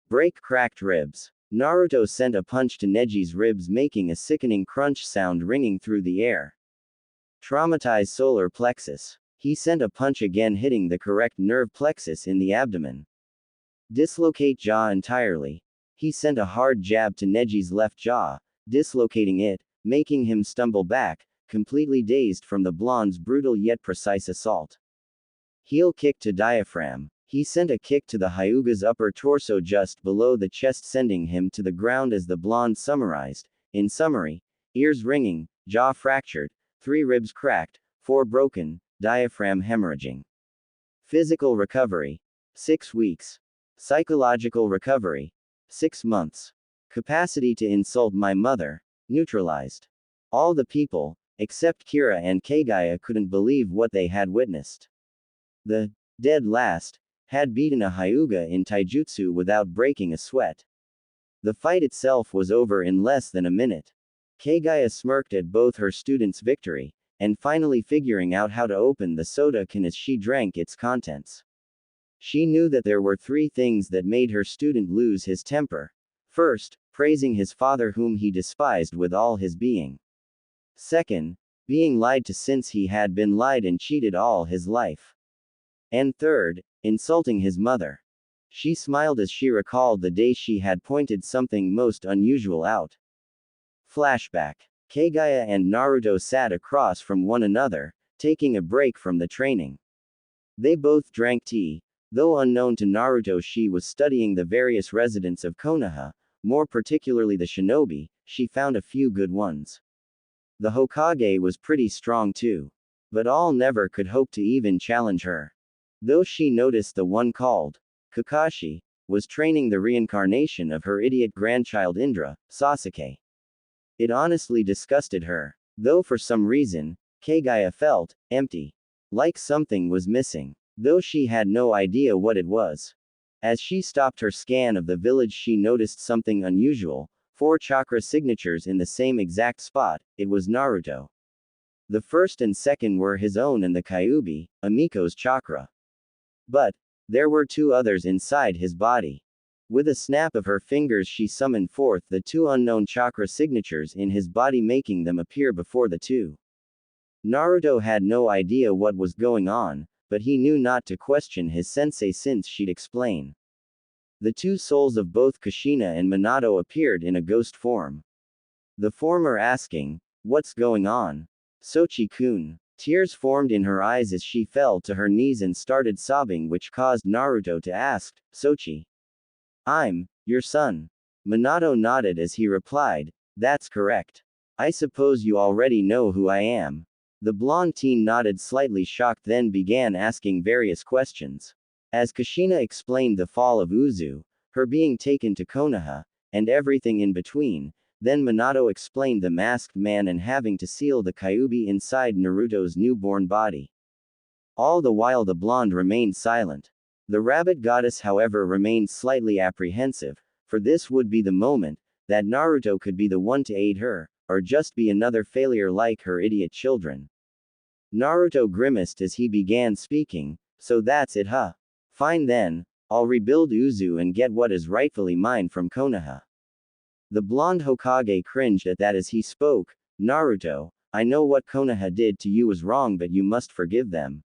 Break cracked ribs. Naruto sent a punch to Neji's ribs, making a sickening crunch sound ringing through the air. Traumatize solar plexus. He sent a punch again, hitting the correct nerve plexus in the abdomen. Dislocate jaw entirely. He sent a hard jab to Neji's left jaw, dislocating it, making him stumble back, completely dazed from the blonde's brutal yet precise assault. Heel kick to diaphragm. He sent a kick to the Hyuga's upper torso just below the chest, sending him to the ground as the blonde summarized. In summary, ears ringing, jaw fractured, 3 ribs cracked, 4 broken, diaphragm hemorrhaging. Physical recovery: 6 weeks. Psychological recovery: 6 months. Capacity to insult my mother neutralized. All the people, except Kira and Kaguya, couldn't believe what they had witnessed. The dead last had beaten a Hyuga in taijutsu without breaking a sweat. The fight itself was over in less than a minute. Kaguya smirked at both her students' victory, and finally figuring out how to open the soda can as she drank its contents. She knew that there were 3 things that made her student lose his temper. First, praising his father whom he despised with all his being. Second, being lied to since he had been lied and cheated all his life. And third, insulting his mother. She smiled as she recalled the day she had pointed something most unusual out. Flashback. Kaguya and Naruto sat across from one another, taking a break from the training. They both drank tea. Though unknown to Naruto, she was studying the various residents of Konoha, more particularly the shinobi. She found a few good ones. The Hokage was pretty strong too. But all never could hope to even challenge her. Though she noticed the one called Kakashi was training the reincarnation of her idiot grandchild Indra, Sasuke. It honestly disgusted her. Though for some reason, Kaguya felt empty. Like something was missing. Though she had no idea what it was. As she stopped her scan of the village, she noticed something unusual: 4 chakra signatures in the same exact spot. It was Naruto. The first and second were his own and the Kyuubi, Amiko's chakra. But there were 2 others inside his body. With a snap of her fingers, she summoned forth the 2 unknown chakra signatures in his body, making them appear before the 2. Naruto had no idea what was going on, but he knew not to question his sensei since she'd explain. The 2 souls of both Kushina and Minato appeared in a ghost form. The former asking, "What's going on? Sochi-kun?" Tears formed in her eyes as she fell to her knees and started sobbing, which caused Naruto to ask, "Sochi? I'm your son." Minato nodded as he replied, "That's correct. I suppose you already know who I am." The blonde teen nodded, slightly shocked, then began asking various questions. As Kushina explained the fall of Uzu, her being taken to Konoha, and everything in between, then Minato explained the masked man and having to seal the Kyuubi inside Naruto's newborn body. All the while the blonde remained silent. The rabbit goddess, however, remained slightly apprehensive, for this would be the moment that Naruto could be the one to aid her, or just be another failure like her idiot children. Naruto grimaced as he began speaking, "So that's it, huh? Fine then, I'll rebuild Uzu and get what is rightfully mine from Konoha." The blonde Hokage cringed at that as he spoke, "Naruto, I know what Konoha did to you was wrong, but you must forgive them."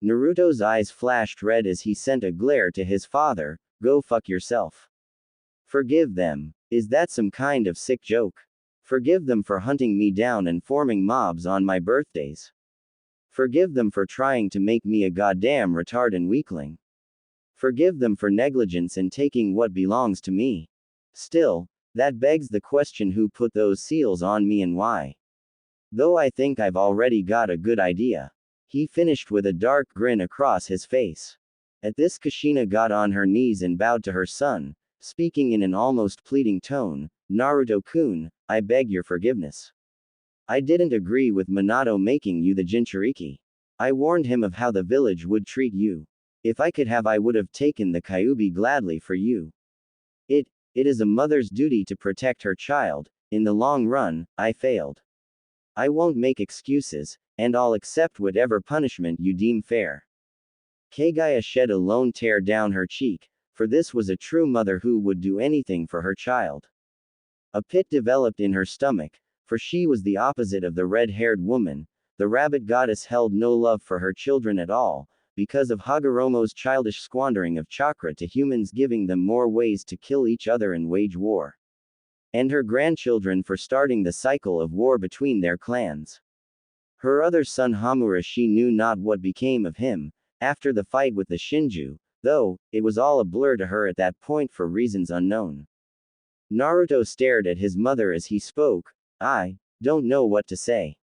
Naruto's eyes flashed red as he sent a glare to his father, "Go fuck yourself. Forgive them. Is that some kind of sick joke? Forgive them for hunting me down and forming mobs on my birthdays. Forgive them for trying to make me a goddamn retard and weakling. Forgive them for negligence and taking what belongs to me. Still, that begs the question, who put those seals on me and why? Though I think I've already got a good idea." He finished with a dark grin across his face. At this, Kushina got on her knees and bowed to her son, speaking in an almost pleading tone, Naruto-kun, I beg your forgiveness. I didn't agree with Minato making you the Jinchuriki. I warned him of how the village would treat you. If I could have, I would have taken the Kyuubi gladly for you. It is a mother's duty to protect her child. In the long run, I failed. I won't make excuses, and I'll accept whatever punishment you deem fair. Kaguya shed a lone tear down her cheek, for this was a true mother who would do anything for her child. A pit developed in her stomach, for she was the opposite of the red-haired woman. The rabbit goddess held no love for her children at all, because of Hagoromo's childish squandering of chakra to humans, giving them more ways to kill each other and wage war. And her grandchildren for starting the cycle of war between their clans. Her other son Hamura, she knew not what became of him, after the fight with the Shinju, though, it was all a blur to her at that point for reasons unknown. Naruto stared at his mother as he spoke. I don't know what to say.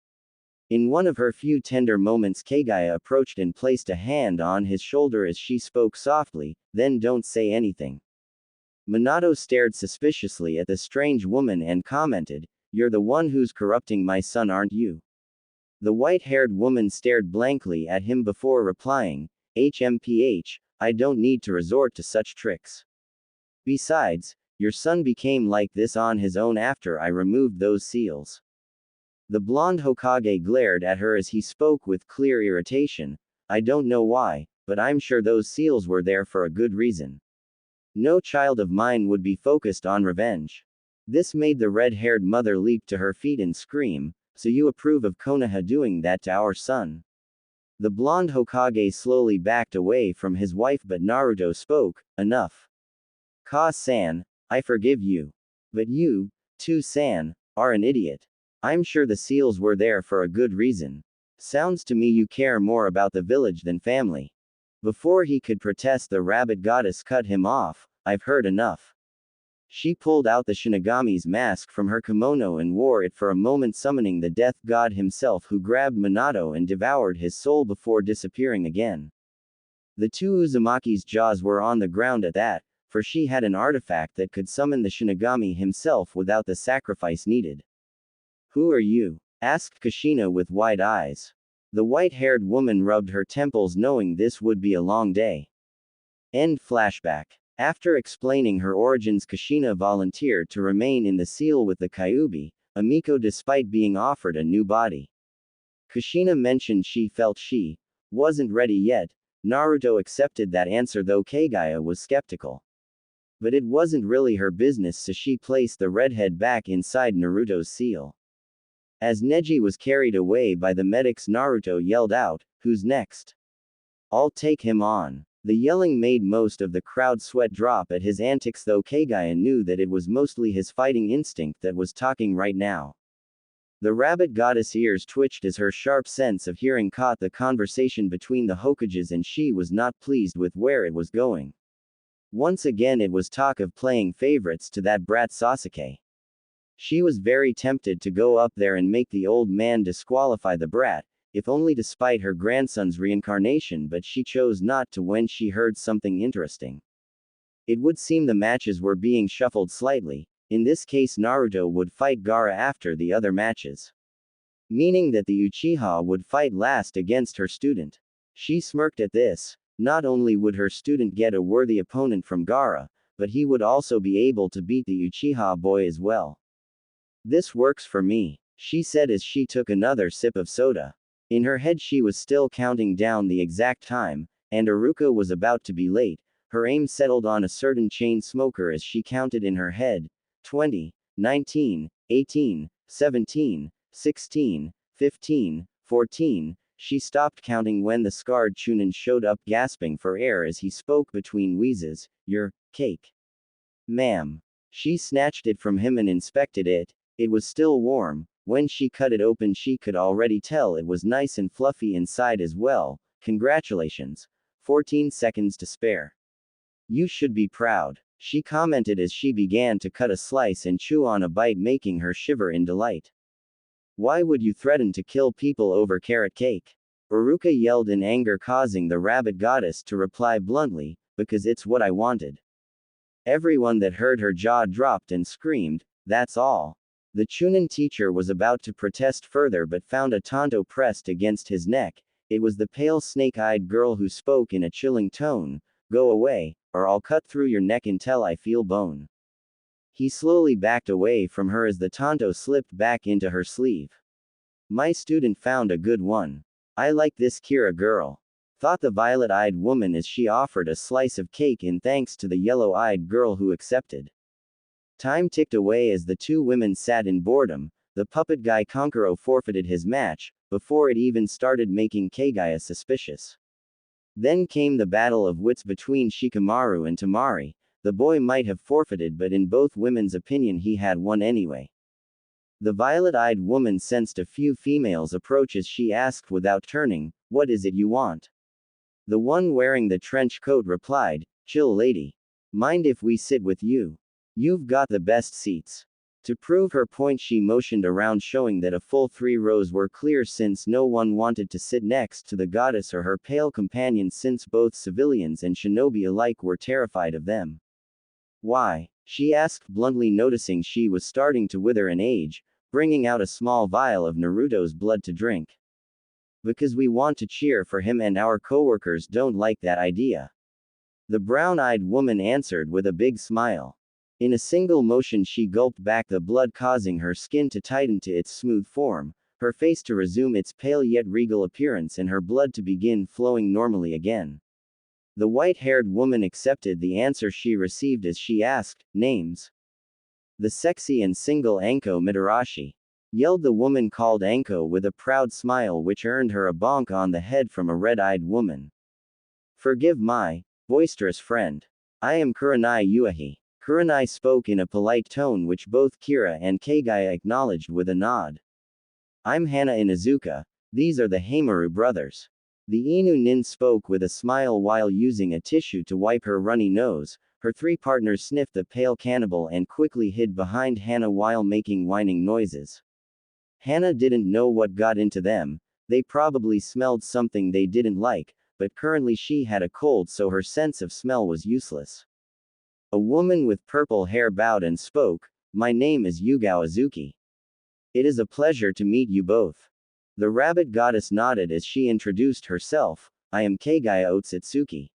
In one of her few tender moments, Kaguya approached and placed a hand on his shoulder as she spoke softly, then don't say anything. Minato stared suspiciously at the strange woman and commented, "You're the one who's corrupting my son, aren't you?" The white-haired woman stared blankly at him before replying, "HMPH, I don't need to resort to such tricks. Besides, your son became like this on his own after I removed those seals." The blonde Hokage glared at her as he spoke with clear irritation. "I don't know why, but I'm sure those seals were there for a good reason. No child of mine would be focused on revenge." This made the red-haired mother leap to her feet and scream, "So you approve of Konoha doing that to our son?" The blonde Hokage slowly backed away from his wife, but Naruto spoke, "Enough. Ka-san, I forgive you. But you, too, san, are an idiot. I'm sure the seals were there for a good reason. Sounds to me you care more about the village than family." Before he could protest, the rabbit goddess cut him off. "I've heard enough." She pulled out the Shinigami's mask from her kimono and wore it for a moment, summoning the death god himself, who grabbed Minato and devoured his soul before disappearing again. The two Uzumaki's jaws were on the ground at that, for she had an artifact that could summon the Shinigami himself without the sacrifice needed. "Who are you?" asked Kushina with wide eyes. The white-haired woman rubbed her temples, knowing this would be a long day. End flashback. After explaining her origins, Kushina volunteered to remain in the seal with the Kyuubi, Amiko, despite being offered a new body. Kushina mentioned she felt she wasn't ready yet. Naruto accepted that answer, though Kaguya was skeptical. But it wasn't really her business, so she placed the redhead back inside Naruto's seal. As Neji was carried away by the medics, Naruto yelled out, "Who's next? I'll take him on." The yelling made most of the crowd sweat drop at his antics, though Kaguya knew that it was mostly his fighting instinct that was talking right now. The rabbit goddess' ears twitched as her sharp sense of hearing caught the conversation between the Hokages, and she was not pleased with where it was going. Once again it was talk of playing favorites to that brat Sasuke. She was very tempted to go up there and make the old man disqualify the brat, if only to spite her grandson's reincarnation, but she chose not to when she heard something interesting. It would seem the matches were being shuffled slightly. In this case, Naruto would fight Gaara after the other matches, meaning that the Uchiha would fight last against her student. She smirked at this. Not only would her student get a worthy opponent from Gaara, but he would also be able to beat the Uchiha boy as well. "This works for me," she said as she took another sip of soda. In her head she was still counting down the exact time, and Iruka was about to be late. Her aim settled on a certain chain smoker as she counted in her head, 20, 19, 18, 17, 16, 15, 14. She stopped counting when the scarred Chunin showed up, gasping for air as he spoke between wheezes, "Your cake, ma'am." She snatched it from him and inspected it. It was still warm. When she cut it open, she could already tell it was nice and fluffy inside as well. "Congratulations. 14 seconds to spare. You should be proud," she commented as she began to cut a slice and chew on a bite, making her shiver in delight. "Why would you threaten to kill people over carrot cake?" Iruka yelled in anger, causing the rabbit goddess to reply bluntly, "Because it's what I wanted." Everyone that heard her jaw dropped and screamed, That's all. The Chunin teacher was about to protest further but found a tanto pressed against his neck. It was the pale snake-eyed girl who spoke in a chilling tone. Go away, or I'll cut through your neck until I feel bone. He slowly backed away from her as the tanto slipped back into her sleeve. My student found a good one. I like this Kira girl, thought the violet-eyed woman as she offered a slice of cake in thanks to the yellow-eyed girl who accepted. Time ticked away as the two women sat in boredom. The puppet guy Konkuro forfeited his match, before it even started making Kaguya suspicious. Then came the battle of wits between Shikamaru and Tamari. The boy might have forfeited, but in both women's opinion he had won anyway. The violet-eyed woman sensed a few females approach as she asked without turning, "What is it you want?" The one wearing the trench coat replied, "Chill lady. Mind if we sit with you? You've got the best seats." To prove her point she motioned around, showing that a full 3 rows were clear since no one wanted to sit next to the goddess or her pale companion, since both civilians and shinobi alike were terrified of them. "Why?" she asked bluntly, noticing she was starting to wither in age, bringing out a small vial of Naruto's blood to drink. "Because we want to cheer for him and our coworkers don't like that idea." The brown-eyed woman answered with a big smile. In a single motion she gulped back the blood, causing her skin to tighten to its smooth form, her face to resume its pale yet regal appearance, and her blood to begin flowing normally again. The white-haired woman accepted the answer she received as she asked, "Names?" "The sexy and single Anko Mitarashi," yelled the woman called Anko with a proud smile which earned her a bonk on the head from a red-eyed woman. "Forgive my boisterous friend. I am Kurenai Uehi." Kurenai spoke in a polite tone which both Kira and Kaguya acknowledged with a nod. "I'm Hana Inuzuka. These are the Heimaru brothers." The Inu Nin spoke with a smile while using a tissue to wipe her runny nose. Her 3 partners sniffed the pale cannibal and quickly hid behind Hana while making whining noises. Hana didn't know what got into them. They probably smelled something they didn't like, but currently she had a cold, so her sense of smell was useless. A woman with purple hair bowed and spoke, "My name is Yugao Azuki. It is a pleasure to meet you both." The rabbit goddess nodded as she introduced herself, "I am Kaguya Otsutsuki.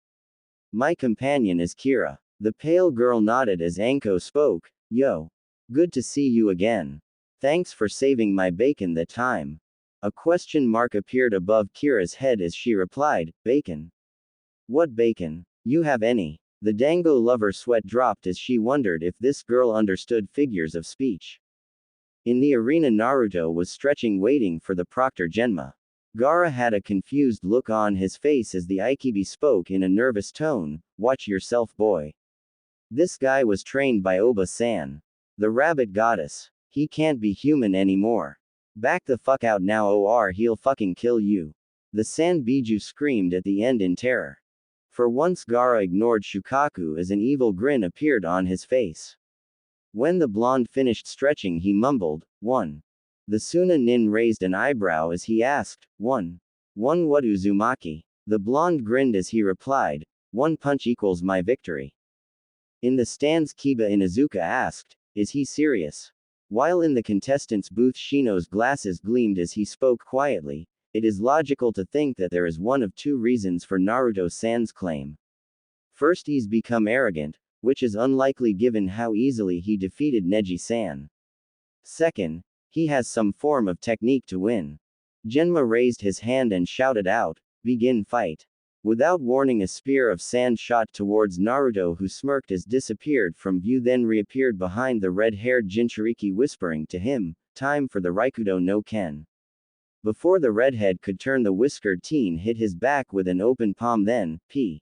My companion is Kira." The pale girl nodded as Anko spoke, "Yo. Good to see you again. Thanks for saving my bacon that time." A question mark appeared above Kira's head as she replied, "Bacon? What bacon? You have any?" The Dango lover sweat dropped as she wondered if this girl understood figures of speech. In the arena, Naruto was stretching, waiting for the Proctor Genma. Gaara had a confused look on his face as the Aikibi spoke in a nervous tone, "Watch yourself, boy. This guy was trained by Oba-san. The rabbit goddess. He can't be human anymore. Back the fuck out now or he'll fucking kill you." The Sanbiju screamed at the end in terror. For once Gaara ignored Shukaku as an evil grin appeared on his face. When the blonde finished stretching he mumbled, "1. The Suna Nin raised an eyebrow as he asked, "1. What Uzumaki?" The blonde grinned as he replied, "1 punch equals my victory." In the stands Kiba Inuzuka asked, "Is he serious?" While in the contestants' booth Shino's glasses gleamed as he spoke quietly. It is logical to think that there is one of 2 reasons for Naruto-san's claim. First, he's become arrogant, which is unlikely given how easily he defeated Neji-san. Second, he has some form of technique to win. Genma raised his hand and shouted out, "Begin fight." Without warning, a spear of sand shot towards Naruto, who smirked as disappeared from view, then reappeared behind the red-haired Jinchuriki, whispering to him, "Time for the Raikudo no Ken." Before the redhead could turn, the whiskered teen hit his back with an open palm, then, P.